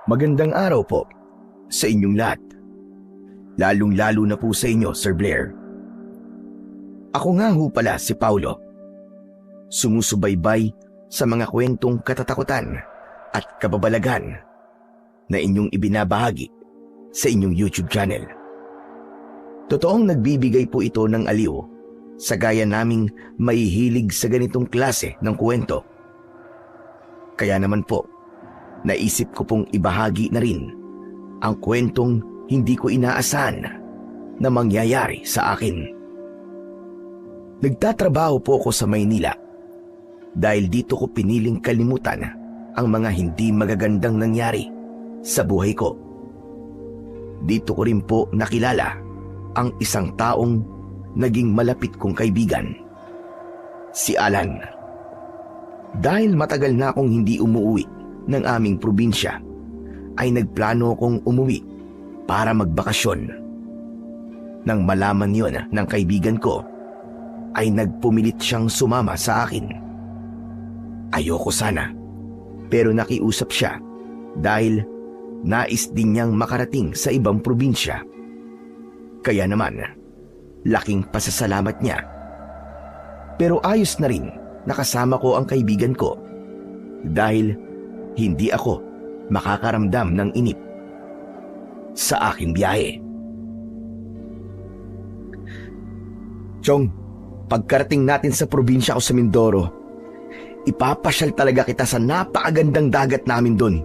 Magandang araw po sa inyong lahat. Lalong-lalo na po sa inyo, Sir Blair. Ako nga ho pala si Paulo. Sumusubaybay sa mga kwentong katatakutan at kababalagan na inyong ibinabahagi sa inyong YouTube channel. Totoong nagbibigay po ito ng aliw sa gaya naming mahihilig sa ganitong klase ng kwento. Kaya naman po, naisip ko pong ibahagi na rin ang kwentong hindi ko inaasahan na mangyayari sa akin. Nagtatrabaho po ako sa Maynila dahil dito ko piniling kalimutan ang mga hindi magagandang nangyari sa buhay ko. Dito ko rin po nakilala ang isang taong naging malapit kong kaibigan, si Alan. Dahil matagal na akong hindi umuwi ng aming probinsya, ay nagplano akong umuwi para magbakasyon. Nang malaman yon ng kaibigan ko, ay nagpumilit siyang sumama sa akin. Ayoko sana, pero nakiusap siya dahil nais din niyang makarating sa ibang probinsya. Kaya naman, laking pasasalamat niya. Pero ayos na rin nakasama ko ang kaibigan ko dahil hindi ako makakaramdam ng inip sa aking biyahe. Chong, pagkarating natin sa probinsya ko sa Mindoro, ipapasyal talaga kita sa napakagandang dagat namin doon.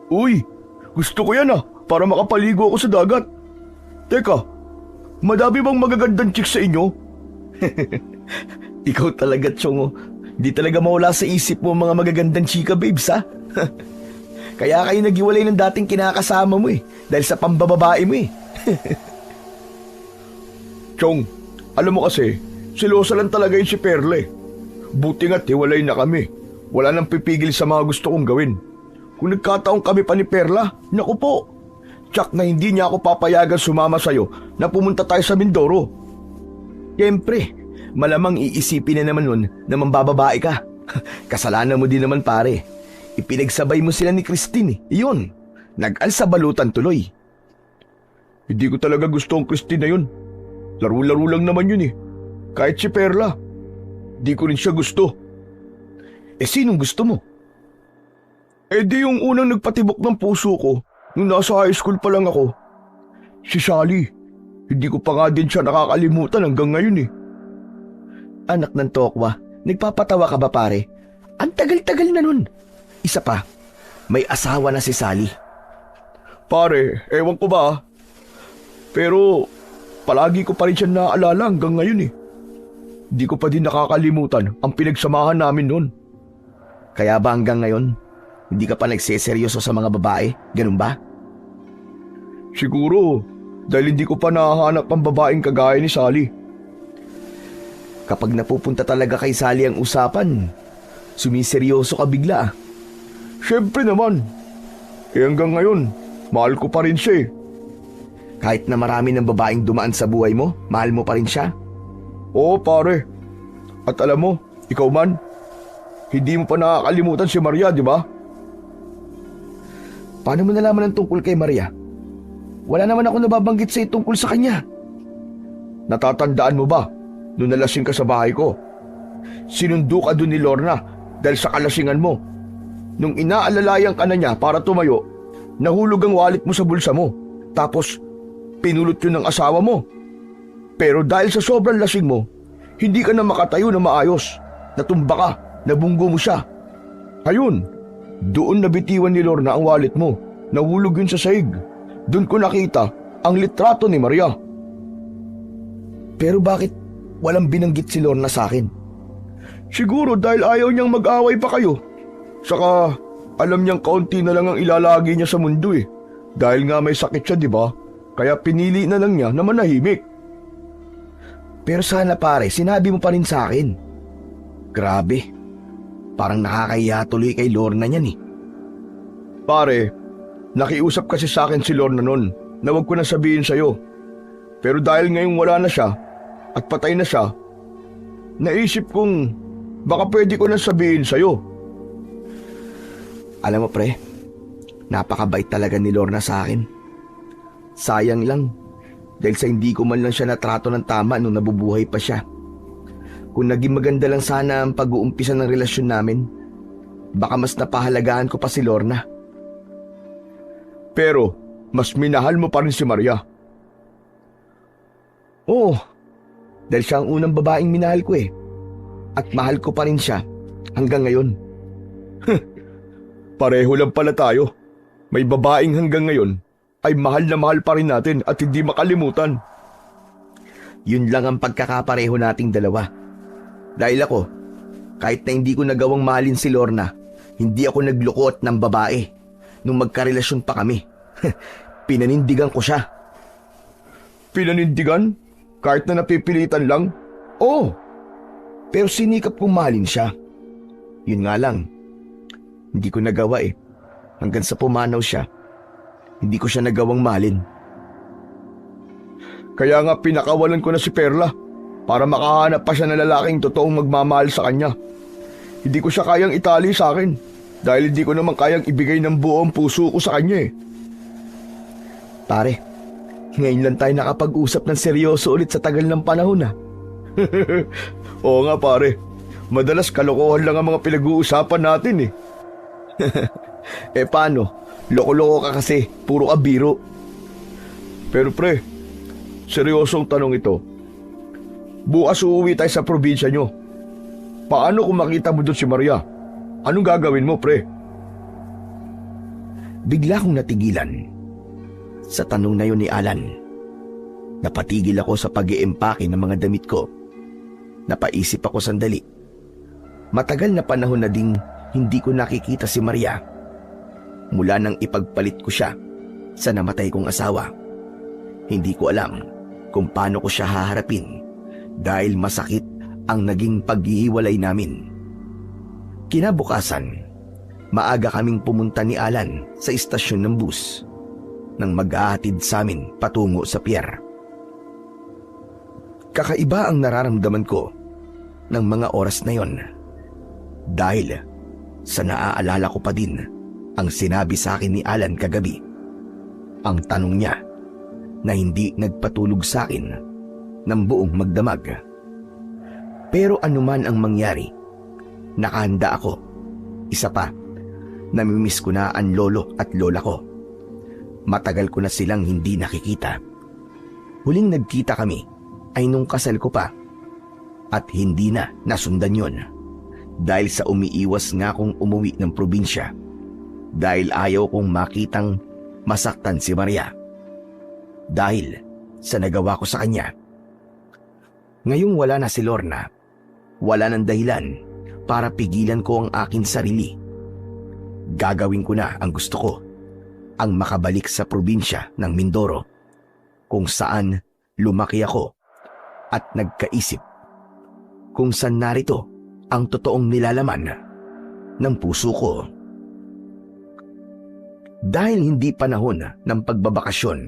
Uy, gusto ko yan para makapaligo ako sa dagat. Teka, madami bang magagandang chicks sa inyo? Ikaw talaga, Chong. Di talaga mawala sa isip mo mga magagandang chika, babes, ha? Kaya kayo naghiwalay ng dating kinakasama mo dahil sa pambababae mo Chong, alam mo kasi, silosa lang talaga yun si Perle. Buti nga't hiwalay na kami. Wala nang pipigil sa mga gusto kong gawin. Kung nagkataong kami pa ni Perla, naku po, tsak na hindi niya ako papayagan sumama sa'yo na pumunta tayo sa Mindoro. Siyempre, malamang iisipin na naman nun na mambababae ka. Kasalanan mo din naman, pare. Ipinagsabay mo sila ni Christine. Iyon, nag-alsabalutan tuloy. Hindi ko talaga gusto ang Christine na yun. Laro-laro lang naman yun Kahit si Perla, di ko rin siya gusto. Sinong gusto mo? Di yung unang nagpatibok ng puso ko nung nasa high school pa lang ako. Si Sally. Hindi ko pa nga din siya nakakalimutan hanggang ngayon Anak ng tokwa, nagpapatawa ka ba, pare? Ang tagal-tagal na nun. Isa pa, may asawa na si Sally. Pare, ewan ko ba pero palagi ko pa rin siya naaalala hanggang ngayon Di ko pa din nakakalimutan ang pinagsamahan namin noon. Kaya ba hanggang ngayon, hindi ka pa nagseseryoso sa mga babae? Ganun ba? Siguro, dahil hindi ko pa nahahanap ang babaeng kagaya ni Sally. Kapag napupunta talaga kay Sally ang usapan, sumiseryoso ka bigla. Siyempre naman. Hanggang ngayon, mahal ko pa rin siya Kahit na marami ng babaeng dumaan sa buhay mo, mahal mo pa rin siya? Oo, pare. At alam mo, ikaw man, hindi mo pa nakakalimutan si Maria, di ba? Paano mo nalaman ang tungkol kay Maria? Wala naman ako nababanggit sa tungkol sa kanya. Natatandaan mo ba, nung nalasing ka sa bahay ko? Sinundo ka dun ni Lorna dahil sa kalasingan mo. Nung inaalalayan ka na niya para tumayo, nahulog ang wallet mo sa bulsa mo. Tapos, pinulot yun ng asawa mo. Pero dahil sa sobrang lasing mo, hindi ka na makatayo na maayos. Natumba ka, nabunggo mo siya. Ayun, doon nabitiwan ni Lorna ang wallet mo. Nahulog yun sa sahig. Doon ko nakita ang litrato ni Maria. Pero bakit walang binanggit si Lorna sa akin? Siguro dahil ayaw niyang mag-away pa kayo. Saka alam niyang kaunti na lang ang ilalagi niya sa mundo Dahil nga may sakit siya, di ba? Kaya pinili na lang niya na manahimik. Pero sana, pare, sinabi mo pa rin sa akin. Grabe. Parang nakakahiya tuloy kay Lorna niyan Pare, nakiusap kasi sa akin si Lorna noon na wag ko na sabihin sa'yo. Pero dahil ngayong wala na siya at patay na siya, naisip kong baka pwede ko na sabihin sa'yo. Alam mo, pre, Napakabait talaga ni Lorna sa akin. Sayang lang, dahil sa hindi ko man lang siya natrato ng tama nung nabubuhay pa siya. Kung naging maganda lang sana ang pag-uumpisa ng relasyon namin, baka mas napahalagaan ko pa si Lorna. Pero, mas minahal mo pa rin si Maria. Oo, dahil siya ang unang babaeng minahal ko eh. At mahal ko pa rin siya hanggang ngayon. Pareho lang pala tayo. May babaeng hanggang ngayon ay mahal na mahal pa rin natin at hindi makalimutan. Yun lang ang pagkakapareho nating dalawa. Dahil ako, kahit na hindi ko nagawang mahalin si Lorna, hindi ako naglukot ng babae nung magkarelasyon pa kami. Pinanindigan ko siya. Pinanindigan? Kahit na napipilitan lang? Oo, pero sinikap kong mahalin siya. Yun nga lang, hindi ko nagawa eh. Hanggang sa pumanaw siya, hindi ko siya nagawang mahalin. Kaya nga pinakawalan ko na si Perla para makahanap pa siya ng lalaking totoong magmamahal sa kanya. Hindi ko siya kayang itali sa akin dahil hindi ko naman kayang ibigay ng buong puso ko sa kanya eh. Pare, ngayon lang tayo nakapag-usap ng seryoso ulit sa tagal ng panahon ah. Oo nga pare, madalas kalokohan lang ang mga pinag-uusapan natin eh. Eh paano? Loko-loko ka kasi, puro ka biro. Pero pre, seryosong tanong ito. Bukas uuwi tayo sa probinsya nyo. Paano kung makita mo doon si Maria? Anong gagawin mo pre? Bigla kong natigilan sa tanong na yun ni Alan. Napatigil ako sa pag-iempake ng mga damit ko. Napaisip ako sandali. Matagal na panahon na ding hindi ko nakikita si Maria. Mula nang ipagpalit ko siya sa namatay kong asawa. Hindi ko alam kung paano ko siya haharapin dahil masakit ang naging paghihiwalay namin. Kinabukasan, maaga kaming pumunta ni Alan sa istasyon ng bus nang mag-ahatid sa amin patungo sa pier. Kakaiba ang nararamdaman ko ng mga oras na yon dahil sa naaalala ko pa din ang sinabi sa akin ni Alan kagabi. Ang tanong niya na hindi nagpatulog sa akin ng buong magdamag. Pero anuman ang mangyari, nakahanda ako. Isa pa, namimiss ko na ang lolo at lola ko. Matagal ko na silang hindi nakikita. Huling nagkita kami ay nung kasal ko pa. At hindi na nasundan yon dahil sa umiiwas nga kong umuwi ng probinsya dahil ayaw kong makitang masaktan si Maria dahil sa nagawa ko sa kanya. Ngayong wala na si Lorna, wala nang dahilan para pigilan ko ang akin sarili. Gagawin ko na ang gusto ko, ang makabalik sa probinsya ng Mindoro kung saan lumaki ako at nagkaisip kung saan narito ang totoong nilalaman ng puso ko. Dahil hindi panahon ng pagbabakasyon,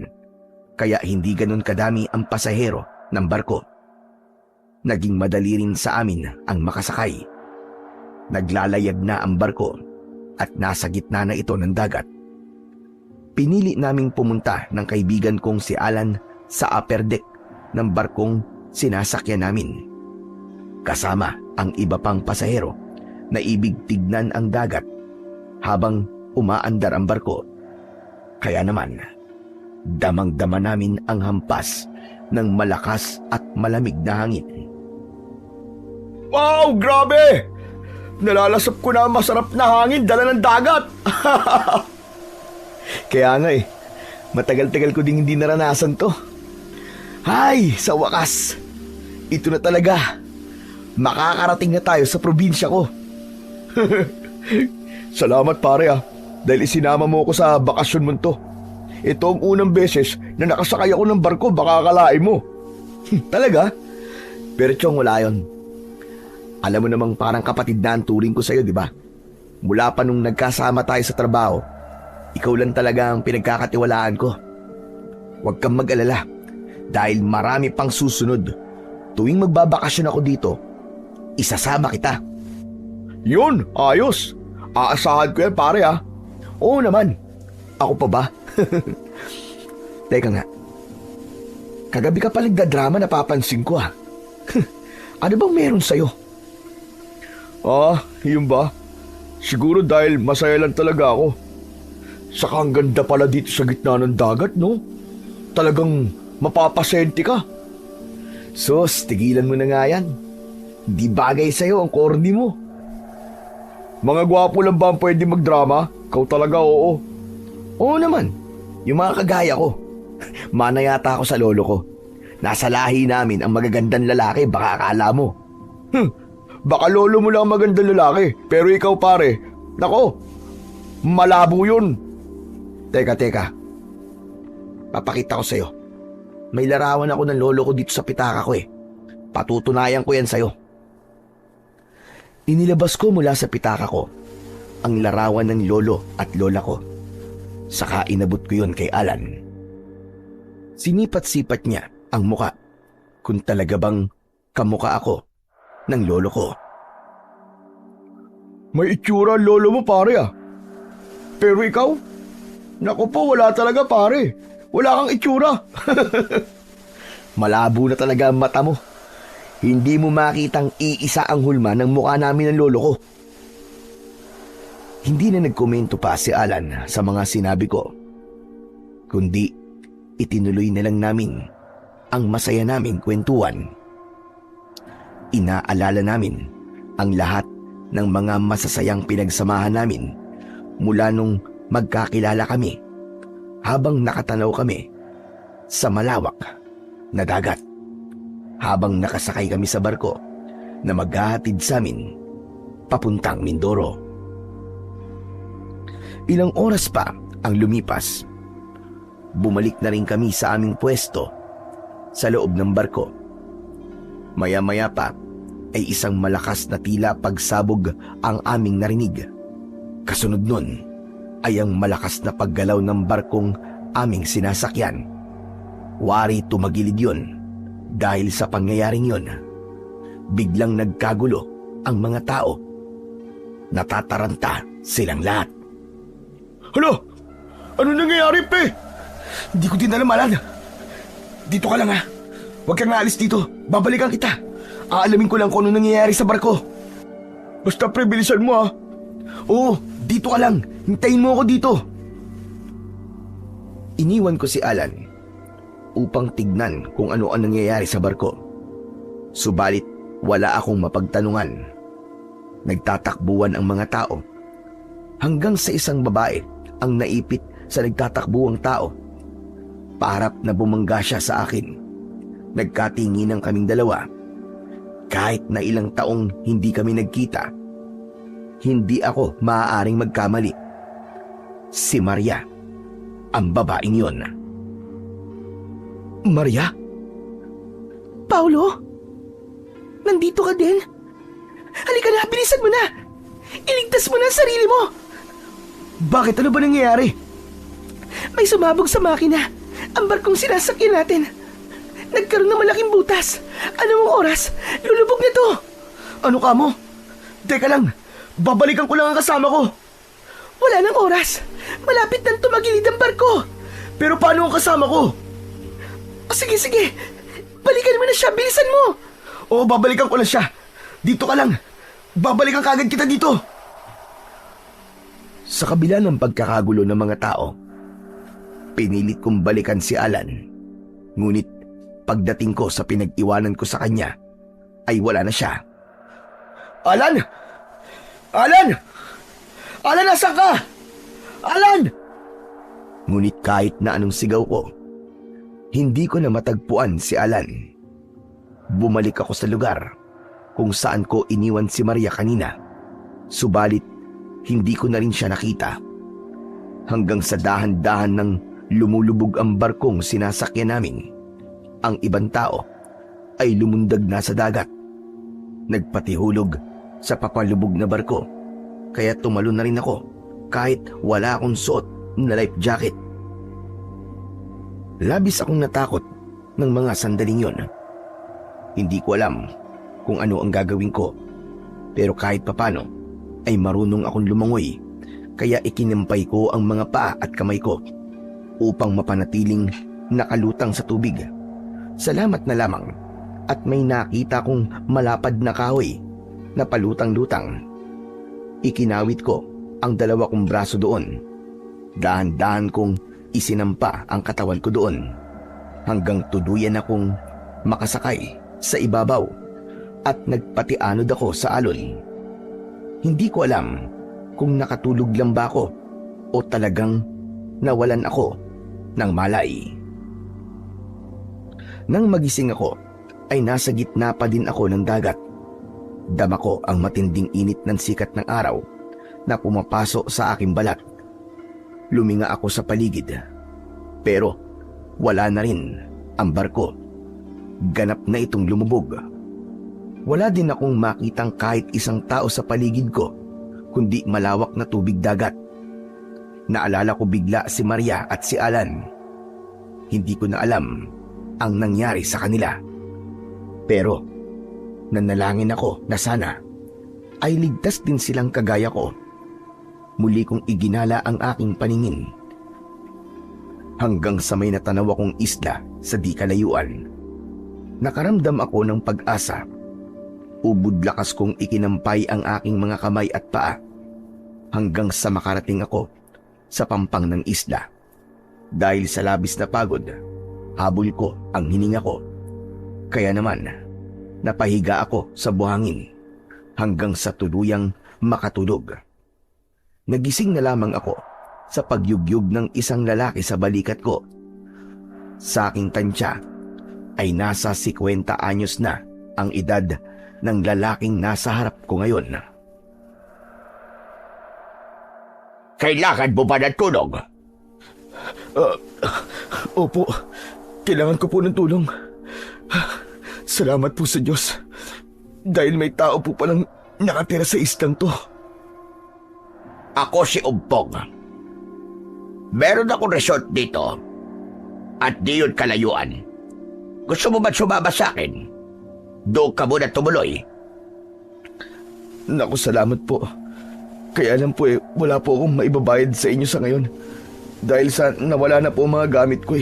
kaya hindi ganun kadami ang pasahero ng barko. Naging madali rin sa amin ang makasakay. Naglalayag na ang barko at nasa gitna na ito ng dagat. Pinili naming pumunta ng kaibigan kong si Alan sa upper deck ng barkong sinasakyan namin. Kasama ang iba pang pasahero na ibig tignan ang dagat habang umaandar ang barko. Kaya naman, damang-dama namin ang hampas ng malakas at malamig na hangin. Wow, grabe! Nalalasap ko na ang masarap na hangin dala ng dagat. Kaya nga eh, matagal-tagal ko ding hindi naranasan to. Ay, sa wakas, ito na talaga. Makakarating na tayo sa probinsya ko. Salamat pare dahil isinama mo ako sa bakasyon mo to. Ito ang unang beses na nakasakay ako ng barko, baka akalain mo. Talaga? Pero Chong, wala yun. Alam mo namang parang kapatid na ang turing ko sa'yo, di ba? Mula pa nung nagkasama tayo sa trabaho, ikaw lang talaga ang pinagkakatiwalaan ko. Huwag kang mag-alala dahil marami pang susunod. Tuwing magbabakasyon ako dito, isasama kita. Yun, ayos. Aasahan ko yan pare Oo naman, Ako pa ba? Teka nga. Kagabi ka pa nagdadrama, napapansin ko ah. Ano bang meron sa'yo? Yun ba? Siguro dahil masaya lang talaga ako. Saka ang ganda pala dito sa gitna ng dagat, no? Talagang mapapasenti ka. Sus, tigilan mo na nga yan. Di bagay sa'yo ang corny mo. Mga gwapo lang ba ang pwede magdrama? Ikaw talaga, oo. Oo naman, yung mga kagaya ko. Mana yata ako sa lolo ko. Nasa lahi namin ang magagandang lalaki, baka akala mo. Baka lolo mo lang ang magandang lalaki, pero ikaw pare, nako, malabo yun. Teka. Papakita ko sa'yo. May larawan ako ng lolo ko dito sa pitaka ko eh. Patutunayan ko yan sa'yo. Inilabas ko mula sa pitaka ko ang larawan ng lolo at lola ko. Saka inabot ko yun kay Alan. Sinipat-sipat niya ang muka kung talaga bang kamuka ako ng lolo ko. May itsura ang lolo mo pare ah. Pero ikaw? Naku po, wala talaga pare. Wala kang itsura. Malabo na talaga ang mata mo. Hindi mo makitang iisa ang hulma ng mukha namin ng lolo ko. Hindi na nagkomento pa si Alan sa mga sinabi ko. Kundi itinuloy na lang namin ang masaya naming kwentuhan. Inaalala namin ang lahat ng mga masasayang pinagsamahan namin mula nung magkakilala kami habang nakatanaw kami sa malawak na dagat. Habang nakasakay kami sa barko na maghahatid sa amin papuntang Mindoro. Ilang oras pa ang lumipas. Bumalik na rin kami sa aming pwesto sa loob ng barko. Maya-maya pa ay isang malakas na tila pagsabog ang aming narinig. Kasunod nun ay ang malakas na paggalaw ng barkong aming sinasakyan. Wari tumagilid yun. Dahil sa pangyayaring yon, biglang nagkagulo ang mga tao. Natataranta silang lahat. Hala! Ano nangyayari, pe? Hindi ko din alam, Alan. Dito ka lang ha. Huwag kang aalis dito. Babalikan kita. Aalamin ko lang kung ano nangyayari sa barko. Basta pre, bilisan mo ah. Oo, dito ka lang. Hintayin mo ako dito. Iniwan ko si Alan upang tignan kung ano ang nangyayari sa barko. Subalit wala akong mapagtanungan. Nagtatakbuhan ang mga tao hanggang sa isang babae ang naipit sa nagtatakbuhang tao. Paharap na bumangga siya sa akin. Nagkatinginan kaming dalawa. Kahit na ilang taong hindi kami nagkita, hindi ako maaaring magkamali. Si Maria, ang babaeng yon. Maria? Paulo? Nandito ka din? Halika na, bilisan mo na! Iligtas mo na ang sarili mo! Bakit? Ano ba nangyayari? May sumabog sa makina. Ang barkong sinasakyan natin. Nagkaroon ng malaking butas. Anong oras? Lulubog na to! Ano ka mo? Teka lang, babalikan ko lang ang kasama ko. Wala nang oras. Malapit nang tumagilid ang barko. Pero paano ang kasama ko? Sige. Balikan mo na siya. Bilisan mo. Oo, babalikan ko lang siya. Dito ka lang. Babalikan kagad kita dito. Sa kabila ng pagkakagulo ng mga tao, pinilit kong balikan si Alan. Ngunit pagdating ko sa pinag-iwanan ko sa kanya, ay wala na siya. Alan! Alan! Alan, nasaan ka? Alan! Ngunit kahit na anong sigaw ko, hindi ko na matagpuan si Alan. Bumalik ako sa lugar kung saan ko iniwan si Maria kanina. Subalit, hindi ko na rin siya nakita. Hanggang sa dahan-dahan ng lumulubog ang barkong sinasakyan namin, ang ibang tao ay lumundag na sa dagat. Nagpatihulog sa papalubog na barko, kaya tumalon na rin ako kahit wala akong suot na life jacket. Labis akong natakot ng mga sandaling yon. Hindi ko alam kung ano ang gagawin ko, pero kahit papano ay marunong akong lumangoy Kaya ikinimpay ko ang mga paa at kamay ko upang mapanatiling nakalutang sa tubig. Salamat na lamang at may nakita kong malapad na kahoy na palutang-lutang. Ikinawit ko ang dalawa kong braso doon. Dahan-dahan kong isinampa ang katawan ko doon hanggang tuluyan akong makasakay sa ibabaw at nagpatianod ako sa alon. Hindi ko alam kung nakatulog lang ba ako o talagang nawalan ako ng malay. Nang magising ako, ay nasa gitna pa din ako ng dagat. Dama ko ang matinding init ng sikat ng araw na pumapasok sa aking balat. Luminga ako sa paligid, pero wala na rin ang barko. Ganap na itong lumubog. Wala din akong makitang kahit isang tao sa paligid ko, kundi malawak na tubig dagat. Naalala ko bigla si Maria at si Alan. Hindi ko na alam ang nangyari sa kanila. Pero nanalangin ako na sana ay ligtas din silang kagaya ko. Muli kong iginala ang aking paningin hanggang sa may natanaw akong isla sa di kalayuan. Nakaramdam ako ng pag-asa. Ubod lakas kong ikinampay ang aking mga kamay at paa hanggang sa makarating ako sa pampang ng isla. Dahil sa labis na pagod, habol ko ang hininga ko. Kaya naman, napahiga ako sa buhangin hanggang sa tuluyang makatulog. Nagising na lamang ako sa pagyugyug ng isang lalaki sa balikat ko. Sa aking tansya ay nasa 50 anyos na ang edad ng lalaking nasa harap ko ngayon. Kailangan mo ba ng tulong? Opo, kailangan ko po ng tulong. Salamat po sa Diyos. Dahil may tao po palang nakatira sa islang to. Ako si Umpong. Meron akong resort dito at di yun kalayuan. Gusto mo ba sumama sa akin? Doon ka muna tumuloy. Naku, salamat po. Kaya lang po wala po akong maibabayad sa inyo sa ngayon. Dahil sa nawala na po ang mga gamit ko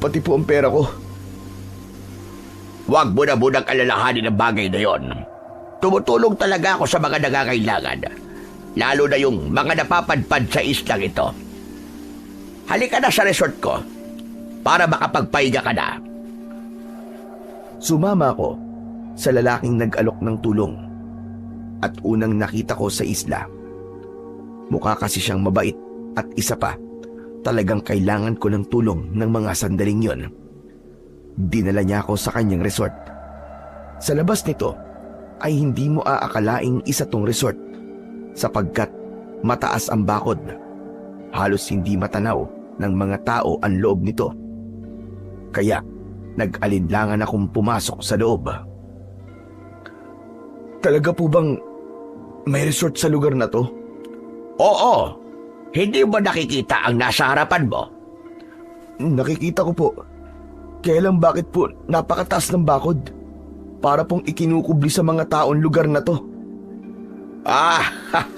Pati po ang pera ko. Huwag mo na munang alalahanin ang bagay na yon. Tumutulong talaga ako sa mga nangangailangan. Lalo na yung mga napapadpad sa islang ito. Halika na sa resort ko para makapagpahinga ka na. Sumama ako sa lalaking nag-alok ng tulong at unang nakita ko sa isla. Mukha kasi siyang mabait at isa pa, talagang kailangan ko ng tulong ng mga sandaling yon. Dinala niya ako sa kanyang resort. Sa labas nito ay hindi mo aakalaing isa tong resort sapagkat mataas ang bakod. Halos hindi matanaw ng mga tao ang loob nito. Kaya nag-alinlangan akong pumasok sa loob. Talaga po bang may resort sa lugar na to? Oo. Hindi mo nakikita ang nasa harapan mo? Nakikita ko po. Kaya lang bakit po napakataas ng bakod? Para pong ikinukubli sa mga taon lugar na to.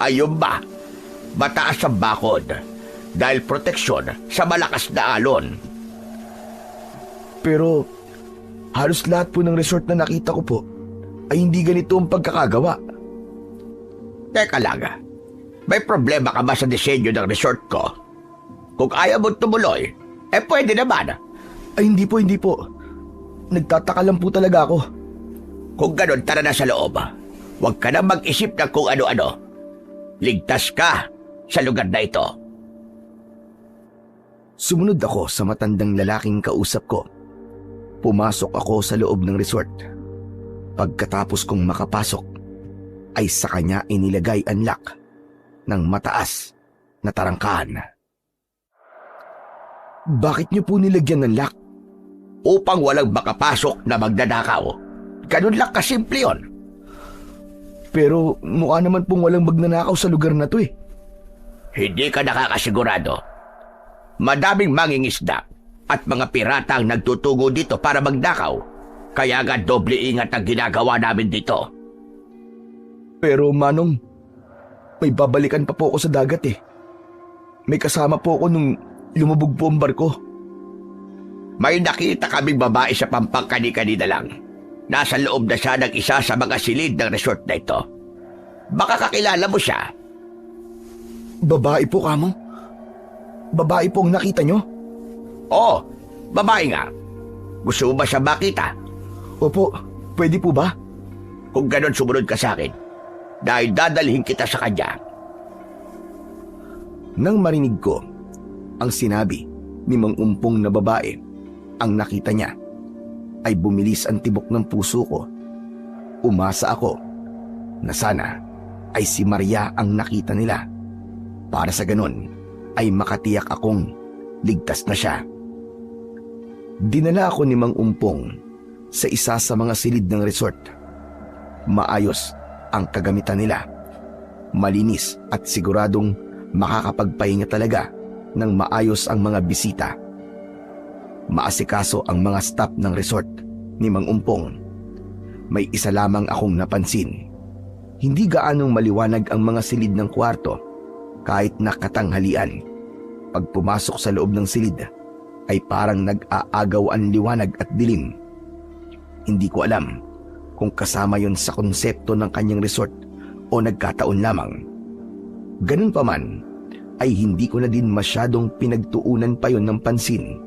Ayun ba? Mataas ang bakod dahil proteksyon sa malakas na alon. Pero halos lahat po ng resort na nakita ko po ay hindi ganito ang pagkakagawa. Teka lang, may problema ka ba sa disenyo ng resort ko? Kung ayaw mo tumuloy, pwede naman. Ay hindi po. Nagtataka lang po talaga ako. Kung ganon, tara na sa loob. Huwag ka na mag-isip ng kung ano-ano. Ligtas ka sa lugar na ito. Sumunod ako sa matandang lalaking kausap ko. Pumasok ako sa loob ng resort. Pagkatapos kong makapasok, ay sa kanya inilagay ang lock ng mataas na tarangkahan. Bakit niyo po nilagyan ng lock? Upang walang makapasok na magnanakaw. Ganun lang kasimple yun. Pero mukha naman pong walang magnanakaw sa lugar na to Hindi ka nakakasigurado. Madaming mangingisda at mga pirata ang nagtutugo dito para magnakaw. Kaya nga doble ingat ang ginagawa namin dito. Pero Manong, may babalikan pa po ako sa dagat eh. May kasama po ako nung lumubog po ang barko. May nakita kaming babae sa Pampang kanina lang. Nasa loob na siya ng isa sa mga silid ng resort na ito. Baka kakilala mo siya. Babae po kamo? Babae po ang nakita nyo? Oo, babae nga. Gusto mo ba siya makita? Opo, pwede po ba? Kung ganon, sumunod ka sa akin. Dahil dadalhin kita sa kanya. Nang marinig ko ang sinabi ni Mang Umpong na babae ang nakita niya, ay bumilis ang tibok ng puso ko. Umasa ako na sana ay si Maria ang nakita nila. Para sa ganon ay makatiyak akong ligtas na siya. Dinala ako ni Mang Umpong sa isa sa mga silid ng resort. Maayos ang kagamitan nila. Malinis at siguradong makakapagpahinga talaga ng maayos ang mga bisita. Maasikaso ang mga staff ng resort ni Mang Umpong. May isa lamang akong napansin. Hindi gaanong maliwanag ang mga silid ng kwarto kahit na katanghalian. Pag pumasok sa loob ng silid ay parang nag-aagaw ang liwanag at dilim. Hindi ko alam kung kasama yon sa konsepto ng kanyang resort o nagkataon lamang. Ganun pa man, ay hindi ko na din masyadong pinagtuunan pa yon ng pansin.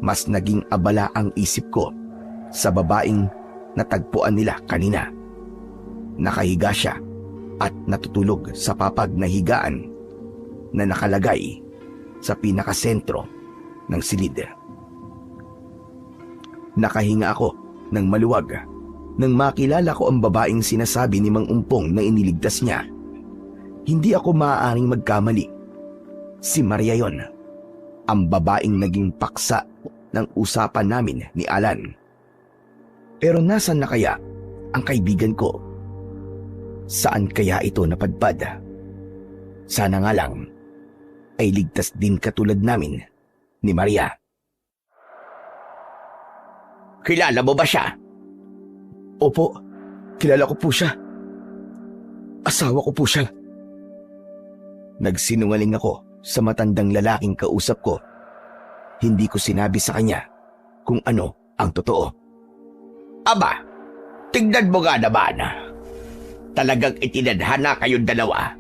Mas naging abala ang isip ko sa babaeng natagpuan nila kanina. Nakahiga siya at natutulog sa papag na higaan na nakalagay sa pinakasentro ng silid. Nakahinga ako ng maluwag nang makilala ko ang babaeng sinasabi ni Mang Umpong na iniligtas niya. Hindi ako maaaring magkamali. Si Maria yon, ang babaeng naging paksa ng usapan namin ni Alan. Pero nasan na kaya ang kaibigan ko? Saan kaya ito napadpad? Sana nga lang ay ligtas din katulad namin ni Maria. Kilala mo ba siya? Opo, kilala ko po siya. Asawa ko po siya. Nagsinungaling ako sa matandang lalaking kausap ko. Hindi ko sinabi sa kanya kung ano ang totoo. Aba, tignan mo nga naman. Talagang itinadhana kayong dalawa.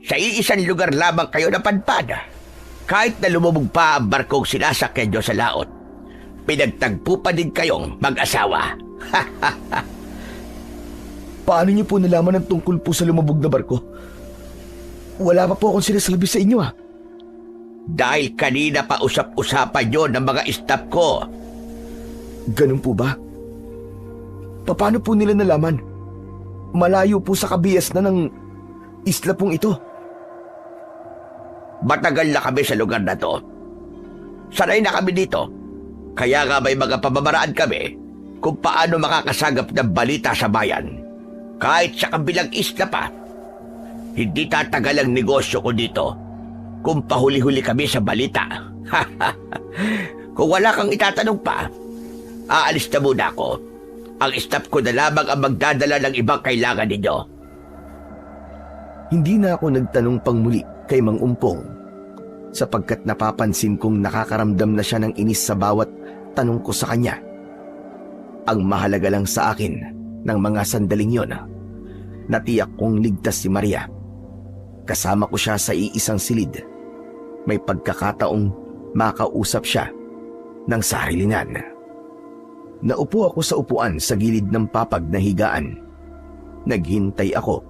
Sa iisang lugar lamang kayo napadpad. Kahit na lumubog pa ang barkong sinasakyan nyo sa laot, pinagtagpo pa din kayong mag-asawa. Paano niyo po nalaman ang tungkol po sa lumubog na barko? Wala pa po akong sinasabi sa inyo ah. Dahil kanina pa usap-usapan nyo ng mga staff ko. Ganun po ba? Paano po nila nalaman? Malayo po sa kabihas na ng isla pong ito. Matagal na kami sa lugar na to. Sanay na kami dito. Kaya nga may mga pamamaraan kami kung paano makakasagap ng balita sa bayan. Kahit sa kabilang isla pa. Hindi tatagal ang negosyo ko dito kung pahuli-huli kami sa balita. Kung wala kang itatanong pa, aalis na muna ako. Ang staff ko na lamang ang magdadala ng ibang kailangan ninyo. Hindi na ako nagtanong pang muli kay Mang Umpong sapagkat napapansin kong nakakaramdam na siya ng inis sa bawat tanong ko sa kanya. Ang mahalaga lang sa akin ng mga sandaling yon, natiyak kong ligtas si Maria. Kasama ko siya sa iisang silid. May pagkakataong makausap siya ng sarilingan. Naupo ako sa upuan sa gilid ng papag na higaan. Naghintay ako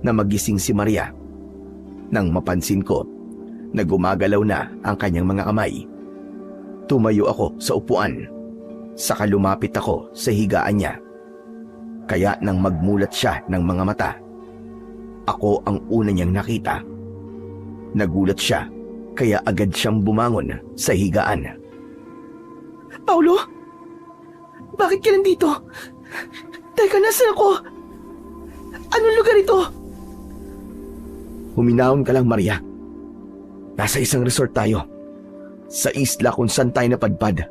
na magising si Maria. Nang mapansin ko na gumagalaw na ang kanyang mga kamay, tumayo ako sa upuan. Saka lumapit ako sa higaan niya. Kaya nang magmulat siya ng mga mata, ako ang una niyang nakita. Nagulat siya, kaya agad siyang bumangon sa higaan. Paulo? Bakit ka nandito? Teka, nasaan ako? Anong lugar ito? Huminahon ka lang, Maria. Nasa isang resort tayo. Sa isla kung saan tayo napadpad.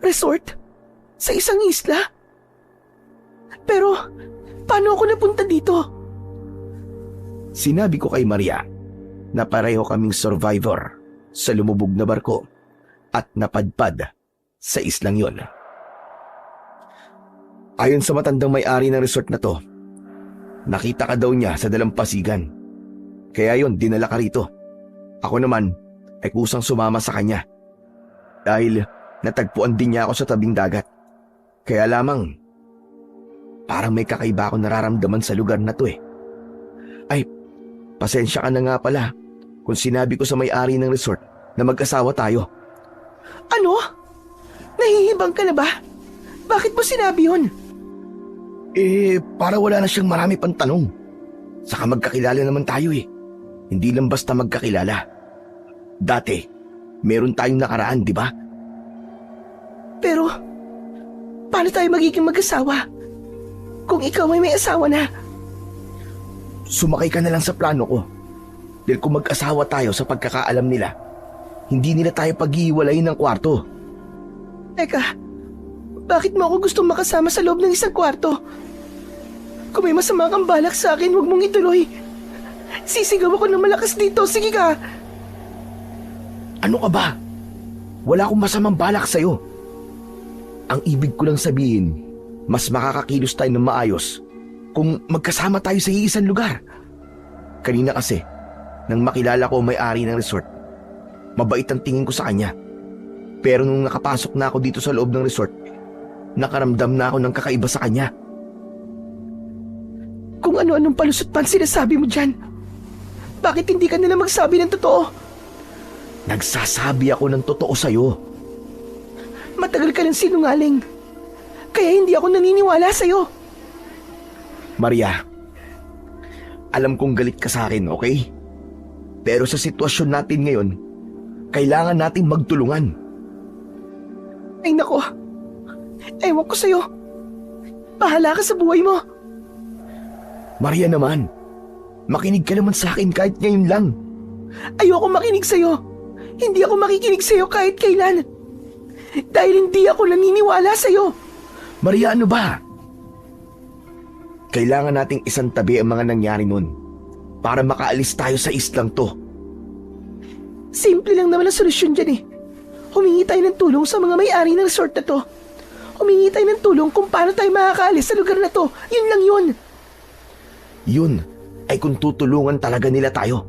Resort? Sa isang isla? Pero, paano ako napunta dito? Sinabi ko kay Maria na pareho kaming survivor sa lumubog na barko at napadpad sa islang yon. Ayon sa matandang may-ari ng resort na to, nakita ka daw niya sa dalampasigan. Kaya yon, dinala ka rito. Ako naman ay kusang sumama sa kanya. Dahil natagpuan din niya ako sa tabing dagat. Kaya lamang, parang may kakaiba akong nararamdaman sa lugar na to eh. Ay, pasensya ka na nga pala kung sinabi ko sa may-ari ng resort na mag-asawa tayo. Ano? Nahihibang ka na ba? Bakit mo sinabi yun? Para wala na siyang marami pang tanong. Saka magkakilala naman tayo eh. Hindi lang basta magkakilala. Dati, meron tayong nakaraan, di ba? Pero, paano tayo magiging mag-asawa? Kung ikaw ay may asawa na. Sumakay ka na lang sa plano ko. Dahil kung mag-asawa tayo sa pagkakaalam nila, hindi nila tayo pag-iiwalayin ng kwarto. Teka, bakit mo ako gustong makasama sa loob ng isang kwarto? Kung may masama kang balak sa akin, huwag mong ituloy. Sisigaw ako ng malakas dito, sige ka. Ano ka ba? Wala akong masamang balak sa'yo. Ang ibig ko lang sabihin, mas makakakilos tayo ng maayos kung magkasama tayo sa iisang lugar. Kanina kasi, nang makilala ko ang may-ari ng resort, mabait ang tingin ko sa kanya. Pero nung nakapasok na ako dito sa loob ng resort, nakaramdam na ako ng kakaiba sa kanya. Kung ano-anong palusot pa ang sinasabi mo dyan, bakit hindi ka nila magsabi ng totoo? Nagsasabi ako ng totoo sa'yo. Matagal ka ng sinungaling, kaya hindi ako naniniwala sa'yo. Maria, alam kong galit ka sa akin, okay? Pero sa sitwasyon natin ngayon, kailangan nating magtulungan. Ay nako, ewan ko sa'yo. Bahala ka sa buhay mo. Maria naman, makinig ka naman sa akin kahit ngayon lang. Ayoko makinig sa'yo. Hindi ako makikinig sa'yo kahit kailan. Dahil hindi ako naniniwala sa'yo. Maria, ano ba? Kailangan nating isang tabi ang mga nangyari nun para makaalis tayo sa islang to. Simple lang naman ang solusyon dyan eh. Humingi tayo ng tulong sa mga may-ari ng resort na to. Humingi tayo ng tulong kung paano tayo makakaalis sa lugar na to. Yun lang yun. Yun ay kung tutulungan talaga nila tayo.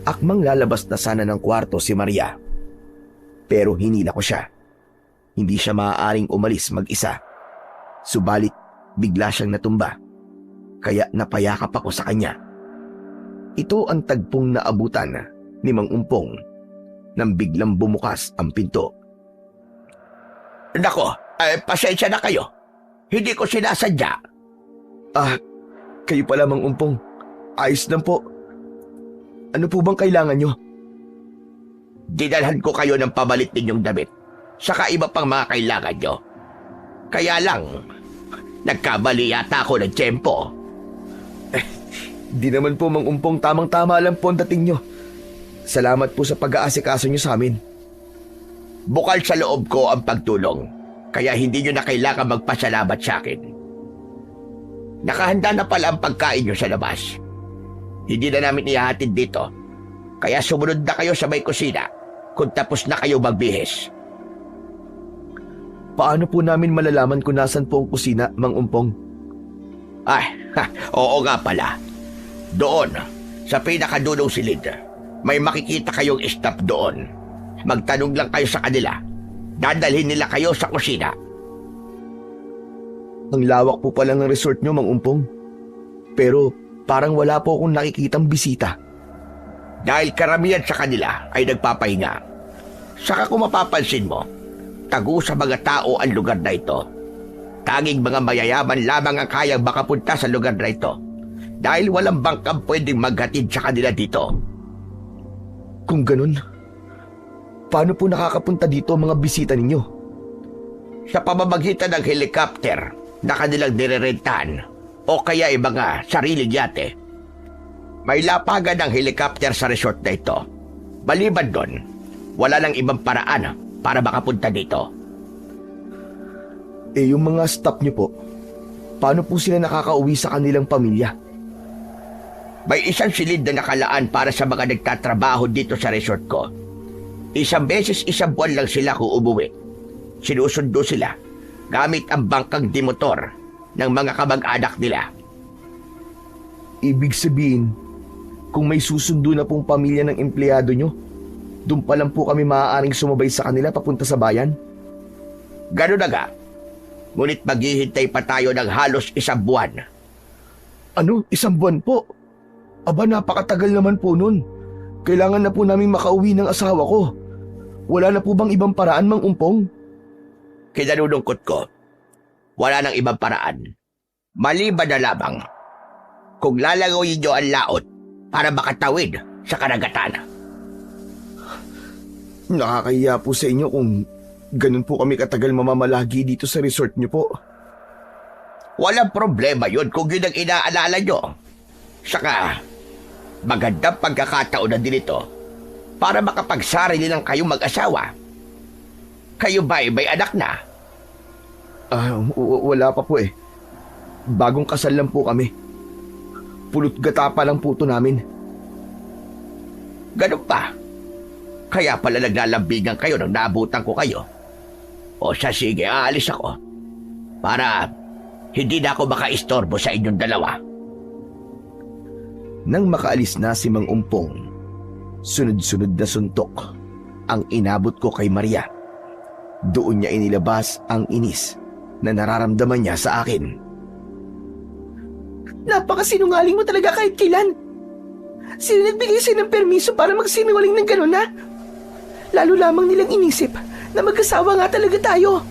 Akmang lalabas na sana ng kwarto si Maria. Pero hinila ko siya. Hindi siya maaaring umalis mag-isa. Subalit bigla siyang natumba. Kaya napayakap ako sa kanya. Ito ang tagpong naabutan ni Mang Umpong nang biglang bumukas ang pinto. Nako, pasensya na kayo. Hindi ko sinasadya. Kayo pala, Mang Umpong. Ayos lang po. Ano po bang kailangan nyo? Dinalhan ko kayo ng pamalit ninyong damit. Saka iba pang mga kailangan nyo. Kaya lang, nagkamali yata ako ng tiyempo. Di naman po, Mang Umpong. Tamang-tama lang po ang dating nyo. Salamat po sa pag-aasikaso nyo sa amin. Bukal sa loob ko ang pagtulong. Kaya hindi nyo na kailangan magpasalamat sa akin. Nakahanda na pala ang pagkain nyo sa labas. Hindi na namin ihahatid dito. Kaya sumunod na kayo sa may kusina kung tapos na kayo magbihis. Paano po namin malalaman kung nasan po ang kusina, Mang Umpong? Oo nga pala. Doon, sa pinakadulong silid, may makikita kayong staff doon. Magtanong lang kayo sa kanila. Dadalhin nila kayo sa kusina. Ang lawak po pala ng resort nyo, Mang Umpong. Pero parang wala po akong nakikitang bisita. Dahil karamihan sa kanila ay nagpapahinga. Saka kung mapapansin mo, tago sa mga tao ang lugar na ito. Tanging mga mayayaman lamang ang kayang makapunta sa lugar na ito. Dahil walang bangkang pwedeng maghatid sa kanila dito. Kung ganun, paano po nakakapunta dito ang mga bisita ninyo? Sa pamamagitan ng helicopter na kanilang nirerentahan o kaya ay mga sariling yate. May lapagan ng helicopter sa resort na ito. Maliban doon, wala nang ibang paraan para makapunta dito. Yung mga staff nyo po, paano po sila nakakauwi sa kanilang pamilya? May isang silid na nakalaan para sa mga nagtatrabaho dito sa resort ko. Isang beses isang buwan lang sila kung umuwi. Sinusundo sila gamit ang bangkang dimotor ng mga kamag-anak nila. Ibig sabihin, kung may susundo na pong pamilya ng empleyado nyo, doon pa lang po kami maaaring sumabay sa kanila papunta sa bayan? Ganun na nga. Ngunit maghihintay pa tayo ng halos isang buwan. Ano? Isang buwan po? Aba, napakatagal naman po nun. Kailangan na po namin makauwi ng asawa ko. Wala na po bang ibang paraan, Mang Umpong? Kinalulungkot ko, wala nang ibang paraan. Maliban na lamang kung lalangoyin nyo ang laot para makatawid sa karagatan. Nakakahiya po sa inyo kung ganun po kami katagal mamamalagi dito sa resort nyo po. Walang problema yun kung yun ang inaalala nyo. Saka, magandang pagkakataon na din ito para makapagsarili lang kayong mag-asawa. Kayo ba may anak na? Wala pa po eh. Bagong kasal lang po kami. Pulot gata pa lang po ito namin. Ganun pa. Kaya pala naglalambigan kayo nang naabutan ko kayo. O siya, sige, aalis ako. Para hindi na ako makaistorbo sa inyong dalawa. Nang makaalis na si Mang Umpong, sunod-sunod na suntok ang inabot ko kay Maria. Doon niya inilabas ang inis na nararamdaman niya sa akin. Napakasinungaling mo talaga kahit kailan. Sino nagbigay sa'yo ng permiso para magsinungaling ng gano'n, ha? Lalo lamang nilang inisip na mag-asawa nga talaga tayo.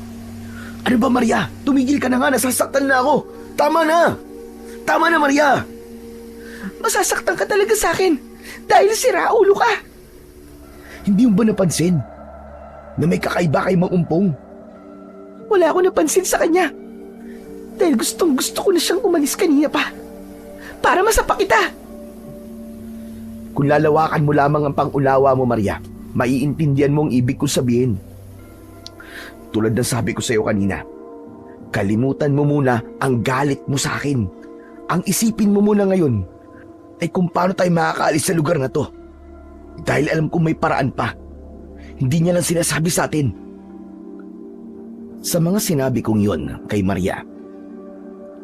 Ano ba, Maria? Tumigil ka na nga, nasasaktan na ako. Tama na! Tama na, Maria! Masasaktan ka talaga sa akin dahil sira ulo ka. Hindi mo ba napansin na may kakaiba kay Mang Umpong? Wala ako napansin sa kanya. Dahil gustong gusto ko na siyang umalis kanina pa. Para masapa kita. Kung lalawakan mo lamang ang pangunawa mo, Maria, maiintindihan mo ang ibig ko sabihin. Tulad ng sabi ko sa iyo kanina, kalimutan mo muna ang galit mo sa akin. Ang isipin mo muna ngayon ay kung paano tayo makakaalis sa lugar na to. Dahil alam kong may paraan pa. Hindi niya lang sinasabi sa atin. Sa mga sinabi kong yon kay Maria,